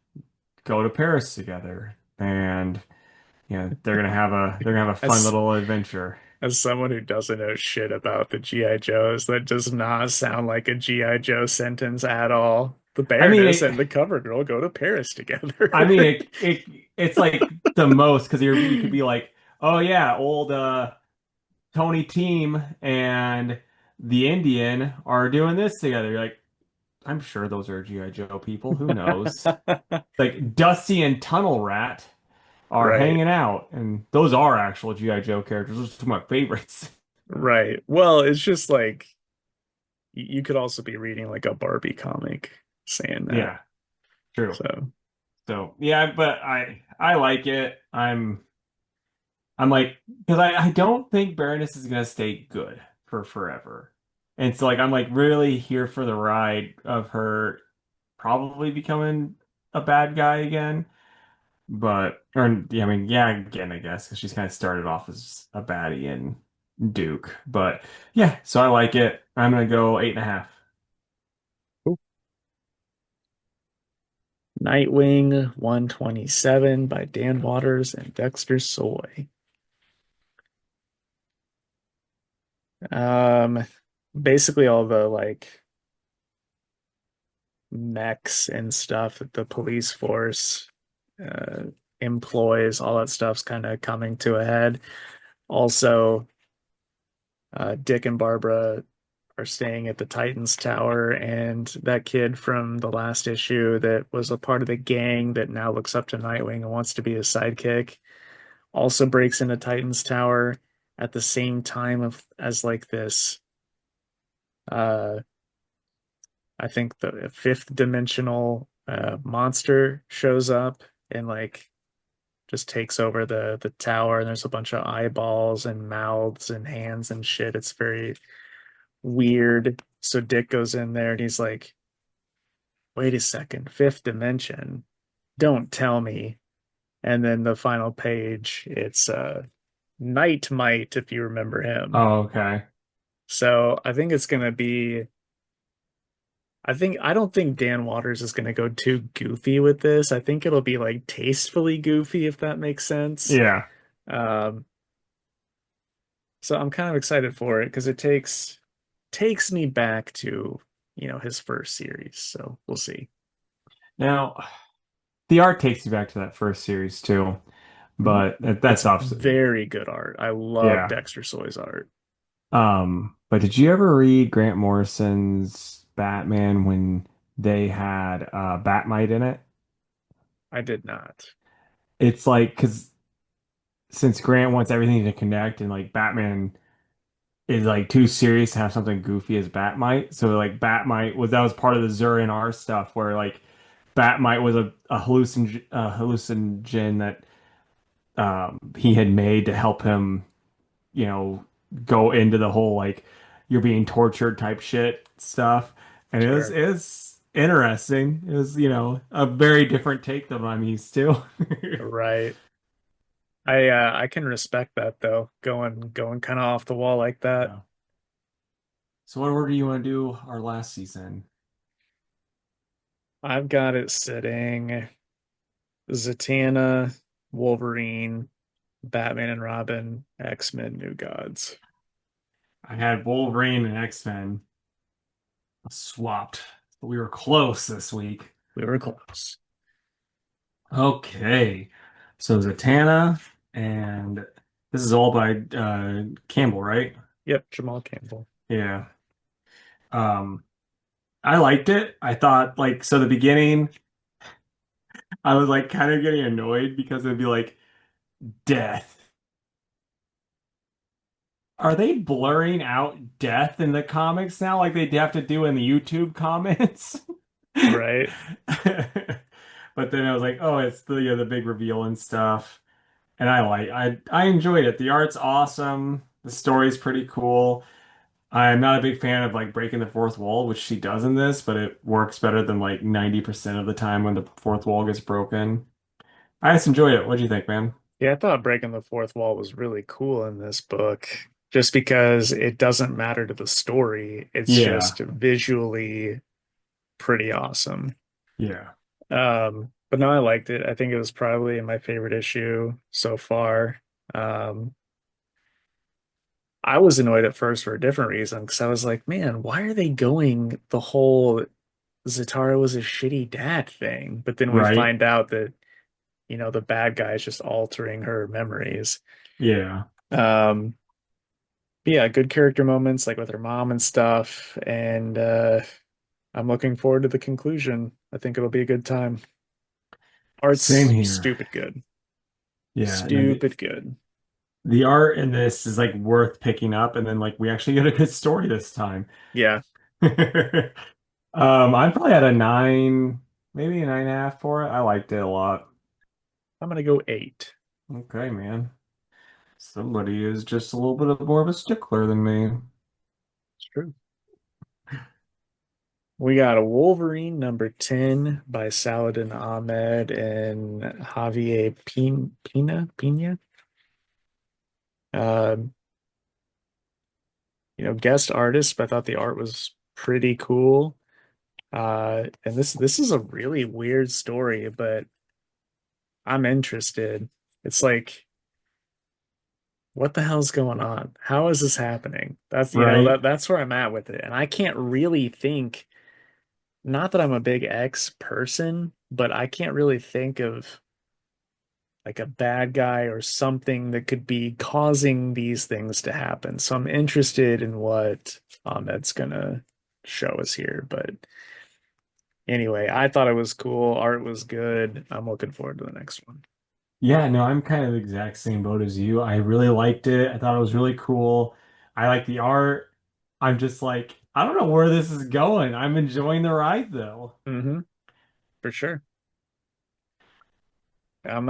go to Paris together, and they're gonna have a fun As little adventure. as someone who doesn't know shit about the G.I. Joes, that does not sound like a G.I. Joe sentence at all. The I mean, Baroness and the cover girl go to Paris I mean, together. it's like the most because you could be like, oh yeah, old Tony Team and the Indian are doing this together. You're like, I'm sure those are G.I. Joe people. Who knows? Like Dusty and Tunnel Rat are Right, hanging out, and those are actual G.I. Joe characters. Those are two of my favorites. right. Well, it's just like you could also be reading like a Barbie comic saying that. Yeah, true. So, So yeah, but I like it. I'm like, because I don't think Baroness is gonna stay good for forever. And so like I'm like really here for the ride of her probably becoming a bad guy again. But or yeah, I mean, yeah, again, I guess because she's kind of started off as a baddie in Duke. But yeah, so I like it. I'm gonna go 8.5. Cool. Nightwing 127 by Dan Waters and Dexter Soy. Um, Basically all the like mechs and stuff that the police force uh, employs, all that stuff's kind of coming to a head. Also, Dick and Barbara are staying at the Titans Tower, and that kid from the last issue that was a part of the gang that now looks up to Nightwing and wants to be his sidekick also breaks into Titans Tower at the same time of as like this uh I think the fifth dimensional monster shows up and like just takes over the tower, and there's a bunch of eyeballs and mouths and hands and shit. It's very weird. So Dick goes in there and he's like, wait a second, fifth dimension. Don't tell me. And then the final page, it's Night Might, if you remember him. Oh, okay. So I think it's gonna be I don't think Dan Waters is gonna go too goofy with this. I think it'll be like tastefully goofy, if that makes sense. Yeah. Um, so I'm kind of excited for it because it takes me back to, his first series. So we'll see. Now, the art takes you back to that first series too, Mhm. but It's that's obviously very good art. I love yeah. Dexter Soy's art. But did you ever read Grant Morrison's Batman when they had Batmite in it? I did not. It's like because since Grant wants everything to connect and like Batman is like too serious to have something goofy as Batmite. So like Batmite was that was part of the Zur R stuff where like Batmite was a hallucinogen that he had made to help him, you know, go into the whole like you're being tortured type shit stuff. And Sure. it was interesting. It was, a very different take than I'm used to. Right. I can respect that though, going kind of off the wall like that. Yeah. So what order do you want to do our last season? I've got it sitting Zatanna, Wolverine, Batman and Robin, X-Men, New Gods. I had Wolverine and X-Men swapped, but we were close this week. We were close. Okay. So Zatanna, and this is all by Campbell, right? Yep, Jamal Campbell. Yeah. Um, I liked it. I thought like so the beginning, I was like kind of getting annoyed because it'd be like death. Are they blurring out death in the comics now like they have to do in the YouTube comments? Right. But then I was like, oh, it's the big reveal and stuff. And I enjoyed it. The art's awesome. The story's pretty cool. I'm not a big fan of like breaking the fourth wall, which she does in this, but it works better than like 90% of the time when the fourth wall gets broken. I just enjoyed it. What do you think, man? Yeah, I thought breaking the fourth wall was really cool in this book, just because it doesn't matter to the story. It's Yeah, just visually pretty awesome. yeah. But no, I liked it. I think it was probably my favorite issue so far. Um, I was annoyed at first for a different reason because I was like, man, why are they going the whole Zatara was a shitty dad thing? But then we Right? find out that, the bad guy is just altering her memories. Yeah. Um, but yeah, good character moments like with her mom and stuff. And I'm looking forward to the conclusion. I think it'll be a good time. Same Art's here. stupid good. Yeah, and then Stupid good. the art in this is like worth picking up, and then like we actually get a good story this time. Yeah, I'm probably at a 9, maybe a 9.5 for it. I liked it a lot. I'm gonna go 8. Okay, man. Somebody is just a little bit more of a stickler than me. It's true. We got a Wolverine number 10 by Saladin Ahmed and Javier Pina. Uh, guest artist, but I thought the art was pretty cool. And this is a really weird story, but I'm interested. It's like, what the hell's going on? How is this happening? That's, Right? that's where I'm at with it. And I can't really think, not that I'm a big X person, but I can't really think of like a bad guy or something that could be causing these things to happen. So I'm interested in what Ahmed's gonna show us here. But anyway, I thought it was cool. Art was good. I'm looking forward to the next one. Yeah, no, I'm kind of the exact same boat as you. I really liked it. I thought it was really cool. I like the art. I'm just like, I don't know where this is going. I'm enjoying the ride though. Hmm. For sure. I'm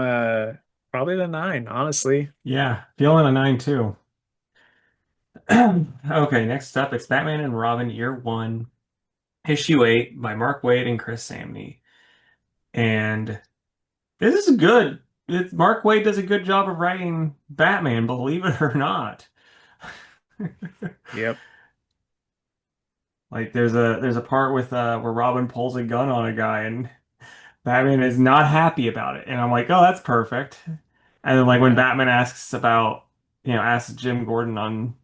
probably the nine, honestly. Yeah, feeling a 9 too. Okay, next up, it's Batman and Robin Year One, Issue 8 by Mark Waid and Chris Samney. And this is good. Mark Waid does a good job of writing Batman, believe it or not. Yep. Like there's a part with where Robin pulls a gun on a guy and Batman is not happy about it. And I'm like, "Oh, that's perfect." And then like when Yeah. Batman asks about, asks Jim Gordon on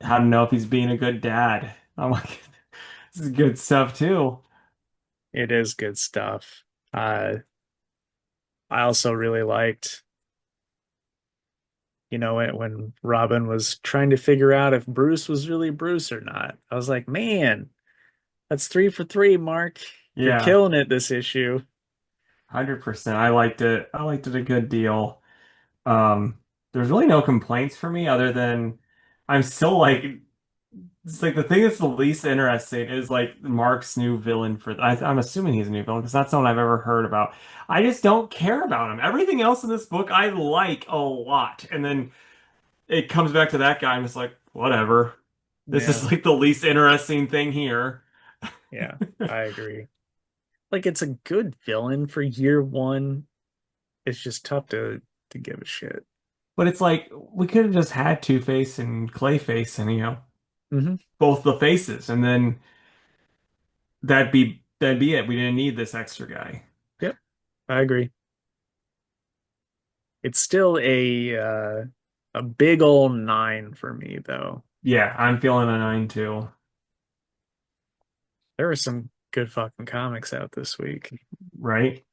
how to know if he's being a good dad. I'm like, this is good stuff too. It is good stuff. Uh, I also really liked, when Robin was trying to figure out if Bruce was really Bruce or not. I was like, man, that's three for three, Mark. You're Yeah, killing it this issue. 100%. I liked it. I liked it a good deal. Um, there's really no complaints for me other than I'm still like it's like the thing that's the least interesting is like Mark's new villain for I'm assuming he's a new villain because that's someone I've ever heard about. I just don't care about him. Everything else in this book I like a lot. And then it comes back to that guy. I'm just like, whatever. This is Yeah, like the least interesting thing here. yeah, I agree. Like it's a good villain for year one. It's just tough to give a shit. But it's like we could have just had Two-Face and Clayface and Hmm. both the faces and then that'd be it. We didn't need this extra guy. Yep, I agree. It's still a big old nine for me though. Yeah, I'm feeling a 9 too, There were some good fucking comics out this week. right?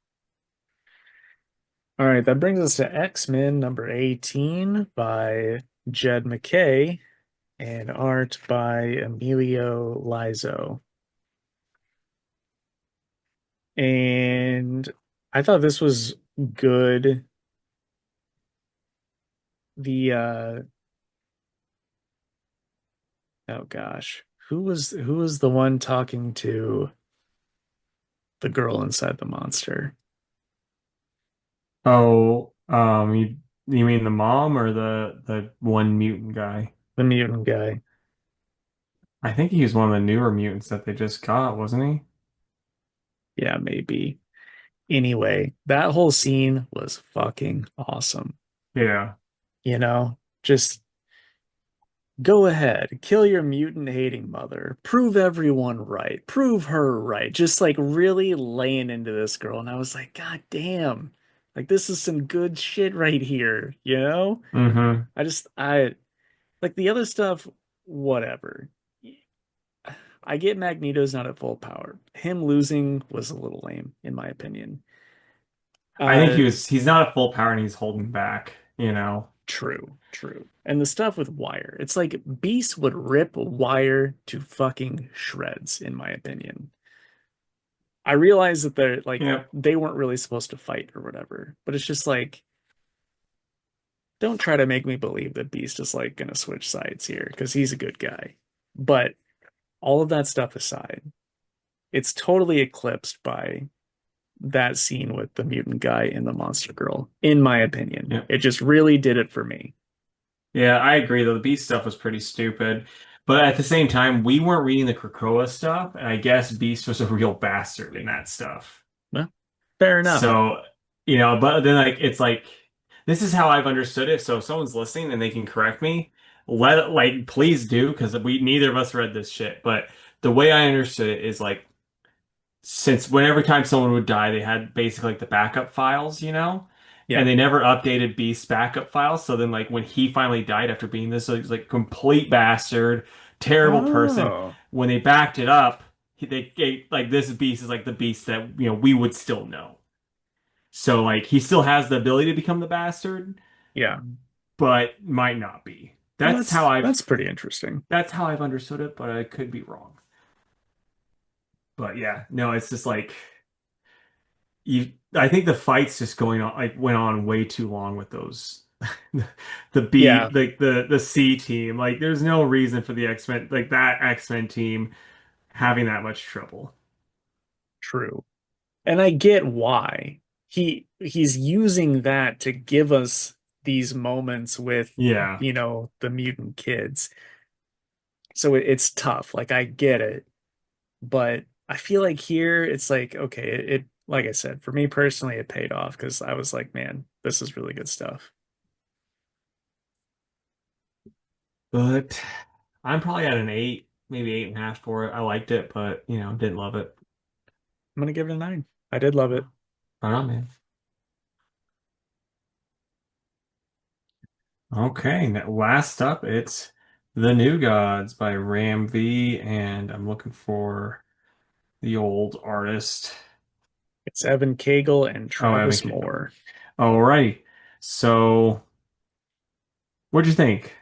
All right, that brings us to X-Men number 18 by Jed McKay and art by Emilio Lizo. And I thought this was good. The oh gosh, who was the one talking to the girl inside the monster? Oh, you mean the mom or the one mutant guy? The mutant guy. I think he was one of the newer mutants that they just got, wasn't he? Yeah, maybe. Anyway, that whole scene was fucking awesome. Yeah. Just go ahead, kill your mutant hating mother, prove everyone right, prove her right. Just like really laying into this girl. And I was like, God damn, like this is some good shit right here? Mm-hmm. I like the other stuff, whatever. I get Magneto's not at full power. Him losing was a little lame, in my opinion. I think Uh, he's not at full power and he's holding back. True, true. And the stuff with Wire, it's like Beast would rip Wire to fucking shreds, in my opinion. I realize that they're like Yep. they weren't really supposed to fight or whatever, but it's just like don't try to make me believe that Beast is like gonna switch sides here because he's a good guy. But all of that stuff aside, it's totally eclipsed by that scene with the mutant guy and the monster girl, in my opinion. Yep. It just really did it for me. Yeah, I agree though. The Beast stuff was pretty stupid. But at the same time, we weren't reading the Krakoa stuff, and I guess Beast was a real bastard in that stuff. Well, fair enough. So, but then like it's like this is how I've understood it. So if someone's listening and they can correct me, please do, because we neither of us read this shit. But the way I understood it is like since whenever time someone would die, they had basically like the backup files, Yeah. and they never updated Beast's backup files. So then, like when he finally died after being this like complete bastard, terrible person, Oh, when they backed it up, like this Beast is like the Beast that we would still know. So like he still has the ability to become the bastard, yeah. but might not be. Well, That's how I've that's pretty interesting. that's how I've understood it, but I could be wrong. But yeah, no, it's just like I think the fights just going on like went on way too long with those the B Yeah, like the C team. Like there's no reason for the X-Men like that X-Men team having that much trouble. true. And I get why. He's using that to give us these moments with, Yeah. the mutant kids. So it's tough. Like I get it, but I feel like here it's like, okay, like I said, for me personally, it paid off because I was like, man, this is really good stuff. But I'm probably at an 8, maybe 8.5 for it. I liked it, but didn't love it. I'm gonna give it a 9. I did love it. Right on, man. Okay, last up, it's The New Gods by Ram V, and I'm looking for the old artist. It's Evan Cagle and Oh, Evan Travis Kane. Moore. Alrighty. So, what'd you think?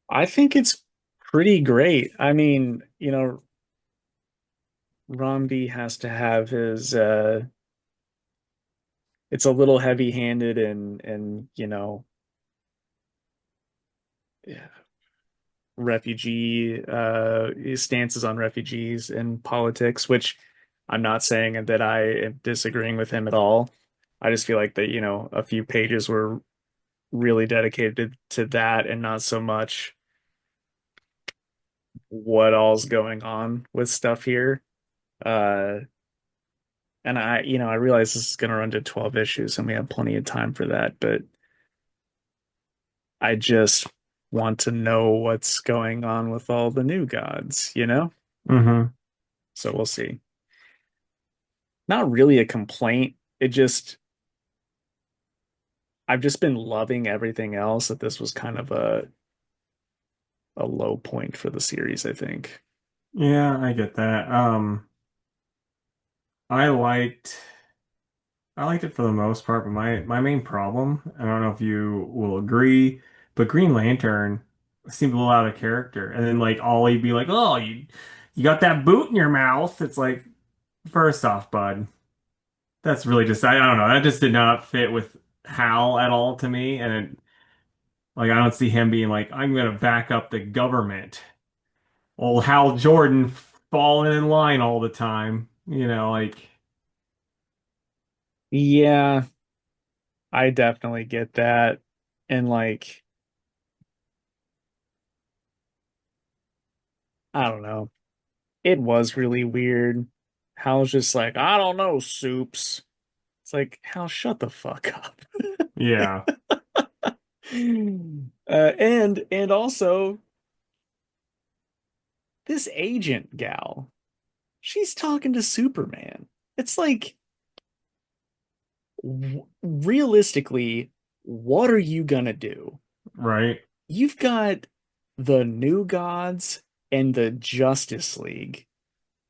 I think it's pretty great. I mean, Romby has to have his it's a little heavy-handed and refugee stances on refugees and politics, which I'm not saying that I am disagreeing with him at all. I just feel like that, a few pages were really dedicated to that and not so much what all's going on with stuff here. Uh and I realize this is going to run to 12 issues and we have plenty of time for that, but I just want to know what's going on with all the new gods? Mm-hmm. So we'll see. Not really a complaint. I've just been loving everything else that this was kind of a low point for the series, I think. Yeah, I get that. I liked I liked it for the most part, but my main problem, I don't know if you will agree, but Green Lantern seemed a little out of character. And then like Ollie be like, "Oh, you got that boot in your mouth." It's like, first off, bud, that's really just I don't know. That just did not fit with Hal at all to me. And like I don't see him being like, "I'm gonna back up the government." Old Hal Jordan falling in line all the time. Like Yeah, I definitely get that. And like, I don't know. It was really weird. Hal's just like, I don't know, soups. It's like, Hal, shut the fuck up. yeah, And also this agent gal, she's talking to Superman. It's like, realistically, what are you gonna do? right. You've got the New Gods and the Justice League.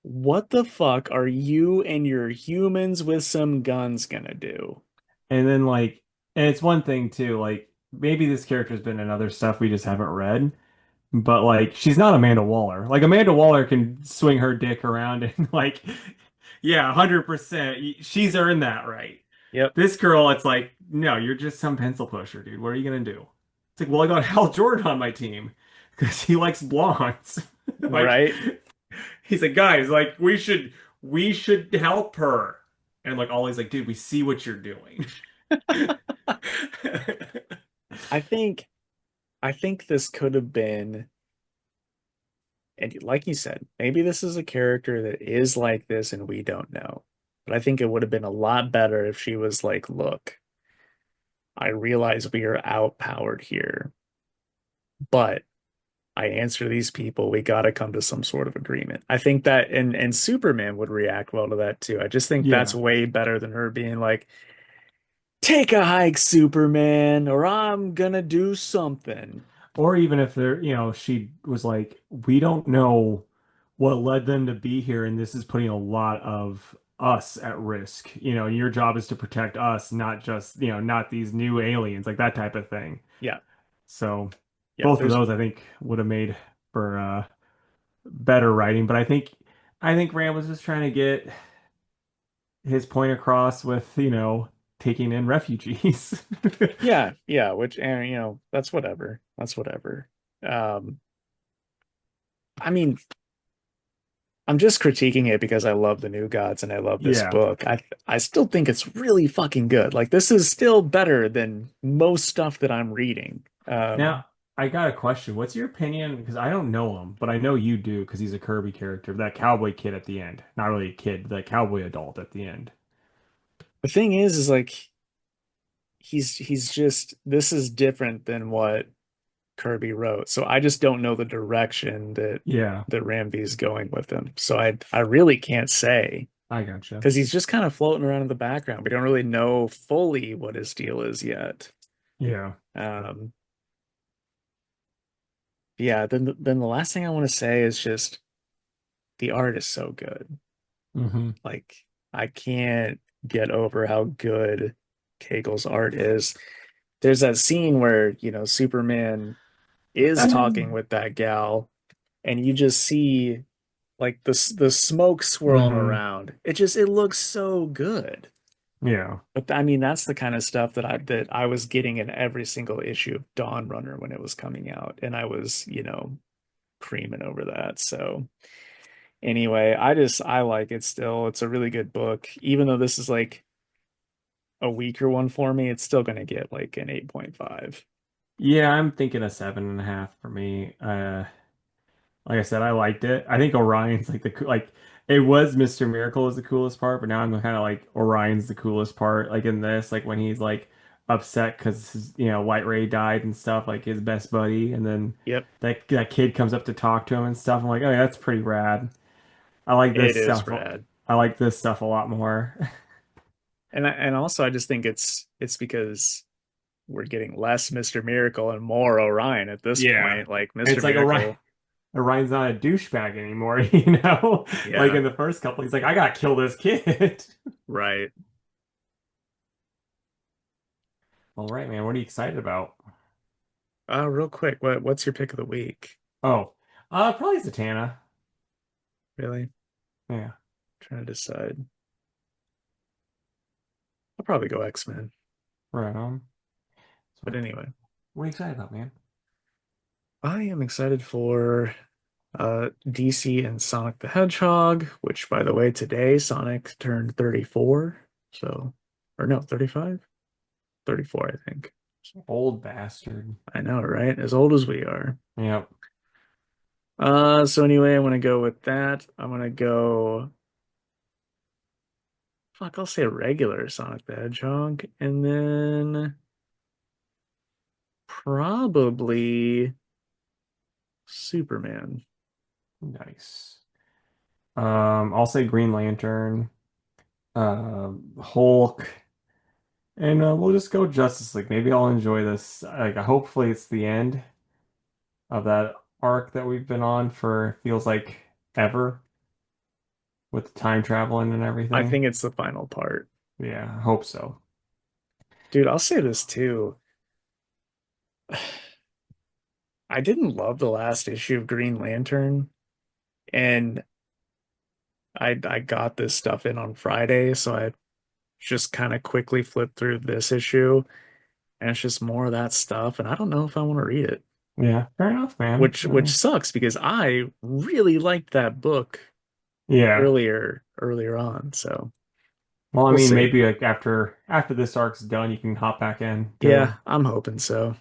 What the fuck are you and your humans with some guns gonna do? And then like, and it's one thing too, like maybe this character's been in other stuff we just haven't read, but like she's not Amanda Waller. Like Amanda Waller can swing her dick around and like, yeah, 100%. She's earned that right. Yep. This girl, it's like, no, you're just some pencil pusher, dude. What are you gonna do? It's like, well, I got Hal Jordan on my team because he likes blondes. Like, Right? he's like, guys, like we should help her. And like Ollie's like, dude, we see what you're doing. I think I think this could have been, and like you said, maybe this is a character that is like this and we don't know. But I think it would have been a lot better if she was like, look, I realize we are outpowered here, but I answer these people. We got to come to some sort of agreement. I think that, and Superman would react well to that too. I just think that's Yeah. way better than her being like, "Take a hike, Superman, or I'm gonna do something." Or even if they're, she was like, we don't know what led them to be here, and this is putting a lot of us at risk. Your job is to protect us, not just, not these new aliens, like that type of thing. Yeah, So yeah. both of There's those I think would have made for better writing. But I think Rand was just trying to get his point across with, taking in refugees. yeah, yeah. Which, and that's whatever. That's whatever. Um, I mean, I'm just critiquing it because I love the New Gods and I love this Yeah. book. I still think it's really fucking good. Like this is still better than most stuff that I'm reading. Now, I got a question. What's your opinion? Because I don't know him, but I know you do because he's a Kirby character. That cowboy kid at the end. Not really a kid, but that cowboy adult at the end. The thing is like he's just this is different than what Kirby wrote. So I just don't know the direction Yeah, that Ramby is going with him. So I really can't say I gotcha. because he's just kind of floating around in the background. We don't really know fully what his deal is yet. Yeah. Um, yeah, then the last thing I want to say is just the art is so good. Hmm. Like I can't get over how good Cagle's art is. There's that scene where, Superman is talking with that gal and you just see like the smoke swirling Hmm. around. It looks so good. Yeah. But I mean that's the kind of stuff that I was getting in every single issue of Dawn Runner when it was coming out and I was, creaming over that. So anyway, I like it still. It's a really good book. Even though this is like a weaker one for me, it's still gonna get like an 8.5. Yeah, I'm thinking a 7.5 for me. Like I said, I liked it. I think Orion's like it was Mr. Miracle is the coolest part, but now I'm kind of like Orion's the coolest part. Like in this, like when he's like upset because his White Ray died and stuff, like his best buddy, and then Yep, that kid comes up to talk to him and stuff. I'm like, oh yeah, that's pretty rad. I like it this is stuff. rad. I like this stuff a lot more. And also I just think it's because we're getting less Mr. Miracle and more Orion at this Yeah. point. Like And Mr. it's like Orion. Miracle, Orion's not a douchebag anymore, you know? Like yeah, in the first couple, he's like, I gotta kill this kid. right. All right, man. What are you excited about? Real quick, what's your pick of the week? Oh, probably Zatanna. Really? Yeah, Trying to decide. I'll probably go X-Men. right on. But So, anyway, what are you excited about, man? I am excited for DC and Sonic the Hedgehog, which by the way, today Sonic turned 34. So, or no, 35? 34, I think. Old bastard. I know, right? As old as we are. Yep. So anyway, I'm gonna go with that. I'm gonna go, fuck, I'll say regular Sonic the Hedgehog, and then probably Superman. Nice. I'll say Green Lantern, Hulk, and we'll just go Justice League. Maybe I'll enjoy this. Like, hopefully, it's the end of that arc that we've been on for feels like ever with the time traveling and I everything. think it's the final part. Yeah, I hope so. Dude, I'll say this too. I didn't love the last issue of Green Lantern, and I got this stuff in on Friday, so I just kind of quickly flipped through this issue, and it's just more of that stuff, and I don't know if I want to read it, Yeah, fair enough, man. which sucks because I really liked that book Yeah. earlier on, so Well, I we'll mean, see. maybe like after this arc's done, you can hop back in to Yeah, I'm hoping so.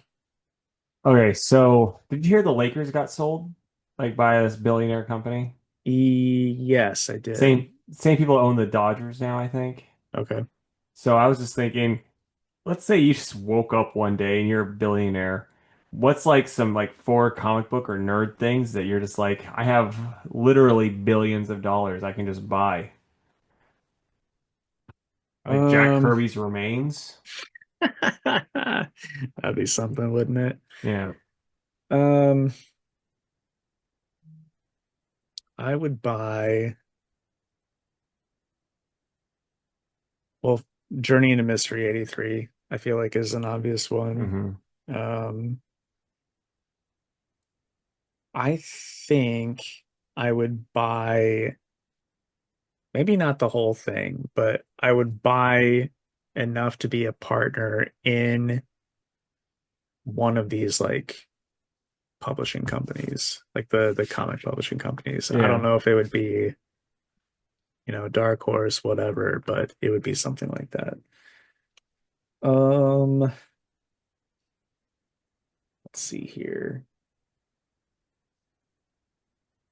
Okay, so did you hear the Lakers got sold like by this billionaire company? Yes, I did. Same people own the Dodgers now, I think. Okay. So I was just thinking, let's say you just woke up one day and you're a billionaire. What's like some like four comic book or nerd things that you're just like, I have literally billions of dollars I can just buy? Like Jack Um, Kirby's remains. that'd be something, wouldn't it? Yeah. Um, I would buy, well, Journey into Mystery 83, I feel like is an obvious one. Hmm. Um, I think I would buy maybe not the whole thing, but I would buy enough to be a partner in one of these like publishing companies, like the comic publishing companies. I don't Yeah. know if it would be, Dark Horse, whatever, but it would be something like that. Let's see here.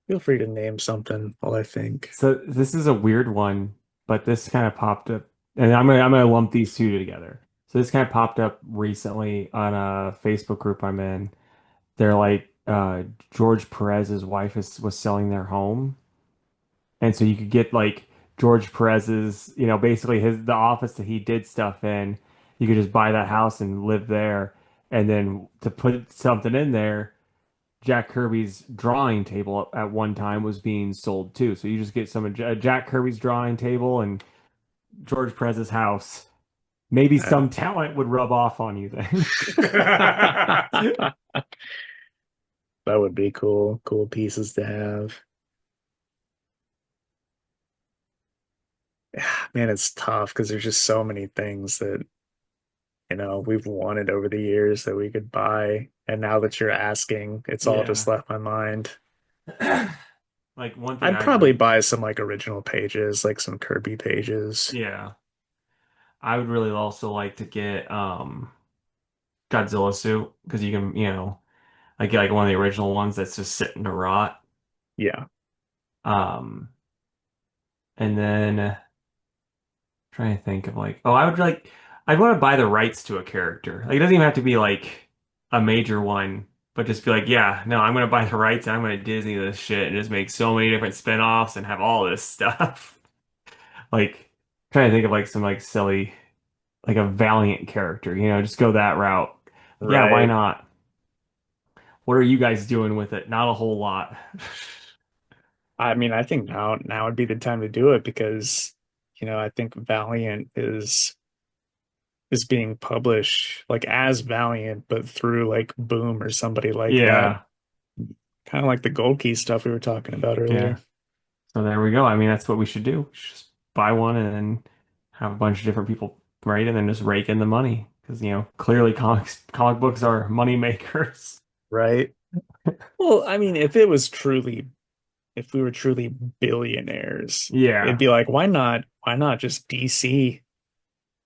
Feel free to name something while I think. So this is a weird one, but this kind of popped up, and I'm gonna lump these two together. So this kind of popped up recently on a Facebook group I'm in. They're like George Perez's wife was selling their home, and so you could get like George Perez's, basically the office that he did stuff in. You could just buy that house and live there, and then to put something in there. Jack Kirby's drawing table at one time was being sold too. So you just get some of Jack Kirby's drawing table and George Perez's house. Maybe Uh, some talent would rub off on you then. that would be cool. Cool pieces to have. Man, it's tough because there's just so many things that, we've wanted over the years that we could buy. And now that you're asking, it's all just Yeah. left my mind. Like one thing I'd I'd probably really, buy some like original pages, like some Kirby pages. yeah, I would really also like to get Godzilla suit because you can, like get like one of the original ones that's just sitting to rot. Yeah. Um, and then trying to think of like, oh, I'd want to buy the rights to a character. Like, it doesn't even have to be like a major one, but just be like, yeah, no, I'm gonna buy the rights and I'm gonna Disney this shit and just make so many different spin-offs and have all this stuff. Like, trying to think of like some like silly, like a Valiant character, just go that route. But yeah, why Right. not? What are you guys doing with it? Not a whole lot. I mean, I think now would be the time to do it because, I think Valiant is being published like as Valiant, but through like Boom or somebody like that. Yeah, Kind of like the Gold Key stuff we were talking about yeah. earlier. So there we go. I mean, that's what we should do. We should just buy one and then have a bunch of different people write and then just rake in the money. Because, clearly comic books are money makers. Right. Well, I mean, if we were truly billionaires, it'd Yeah. be like, why not just DC?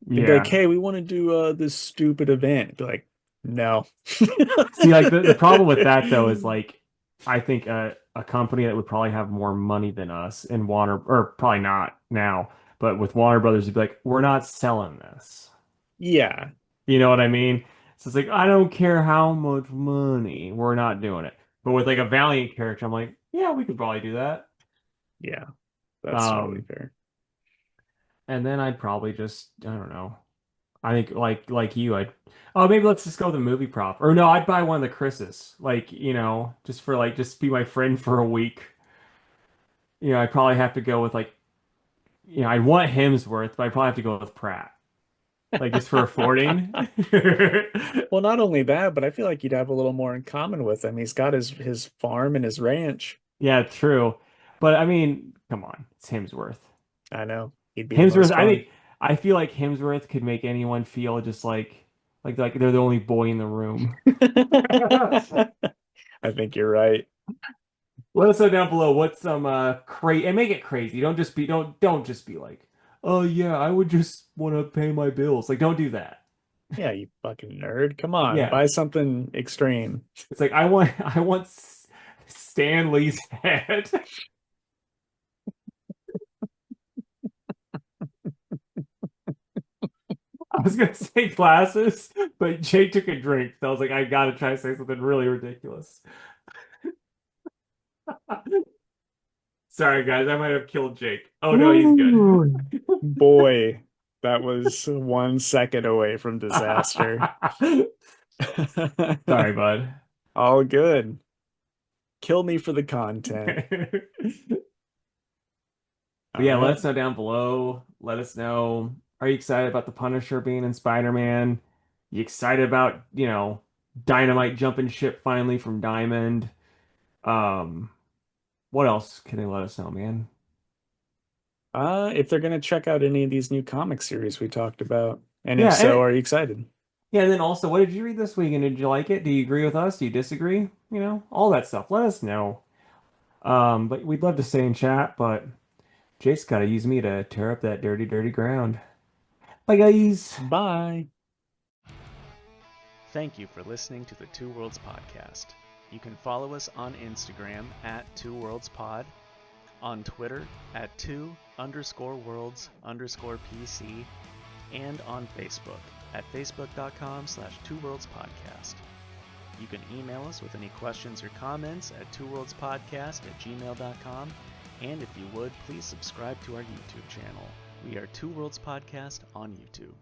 They'd be like, Yeah. hey, we want to do this stupid event. It'd be like, no. See, like the problem with that though is like I think a company that would probably have more money than us in Warner, or probably not now, but with Warner Brothers, would be like, we're not selling this. Yeah, You know what I mean? So it's like, I don't care how much money, we're not doing it. But with like a Valiant character, I'm like, yeah, we could probably do that. yeah, that's totally Um, fair. and then I'd probably just, I don't know. I think like you, oh, maybe let's just go with the movie prop. Or no, I'd buy one of the Chris's. Like, just for like just be my friend for a week. I'd probably have to go with like, I want Hemsworth, but I'd probably have to go with Pratt. Like just for affording. Well, not only that, but I feel like you'd have a little more in common with him. He's got his farm and his ranch. Yeah, true. But I mean, come on, it's Hemsworth. I know. He'd be the Hemsworth, most fun. I feel like Hemsworth could make anyone feel just like they're the only boy in the room. I think you're right. Let us know down below what's some crazy and make it crazy. Don't just be like, oh yeah, I would just want to pay my bills. Like don't do that. Yeah, you fucking nerd. Come on, Yeah. buy something extreme. It's like I want Stan Lee's head. I was gonna say glasses, but Jay took a drink. So I was like, I gotta try to say something really ridiculous. Sorry, guys, I might have killed Jake. Oh no, he's good. Ooh, boy, that was 1 second away from disaster. Sorry, bud. All good. Kill me for the content. But All yeah, let right. us know down below. Let us know. Are you excited about the Punisher being in Spider-Man? You excited about, Dynamite jumping ship finally from Diamond? Um, what else can they let us know, man? If they're gonna check out any of these new comic series we talked about, and if Yeah, so, are you excited? and then also, what did you read this week, and did you like it? Do you agree with us? Do you disagree? All that stuff. Let us know. But we'd love to stay in chat, but Jake's got to use me to tear up that dirty, dirty ground. Bye, guys. Bye. Thank you for listening to the Two Worlds Podcast. You can follow us on Instagram at Two Worlds Pod, on Twitter at two_worlds_PC, and on Facebook at facebook.com/twoworldspodcast. You can email us with any questions or comments at twoworldspodcast@gmail.com, and if you would, please subscribe to our YouTube channel. We are Two Worlds Podcast on YouTube.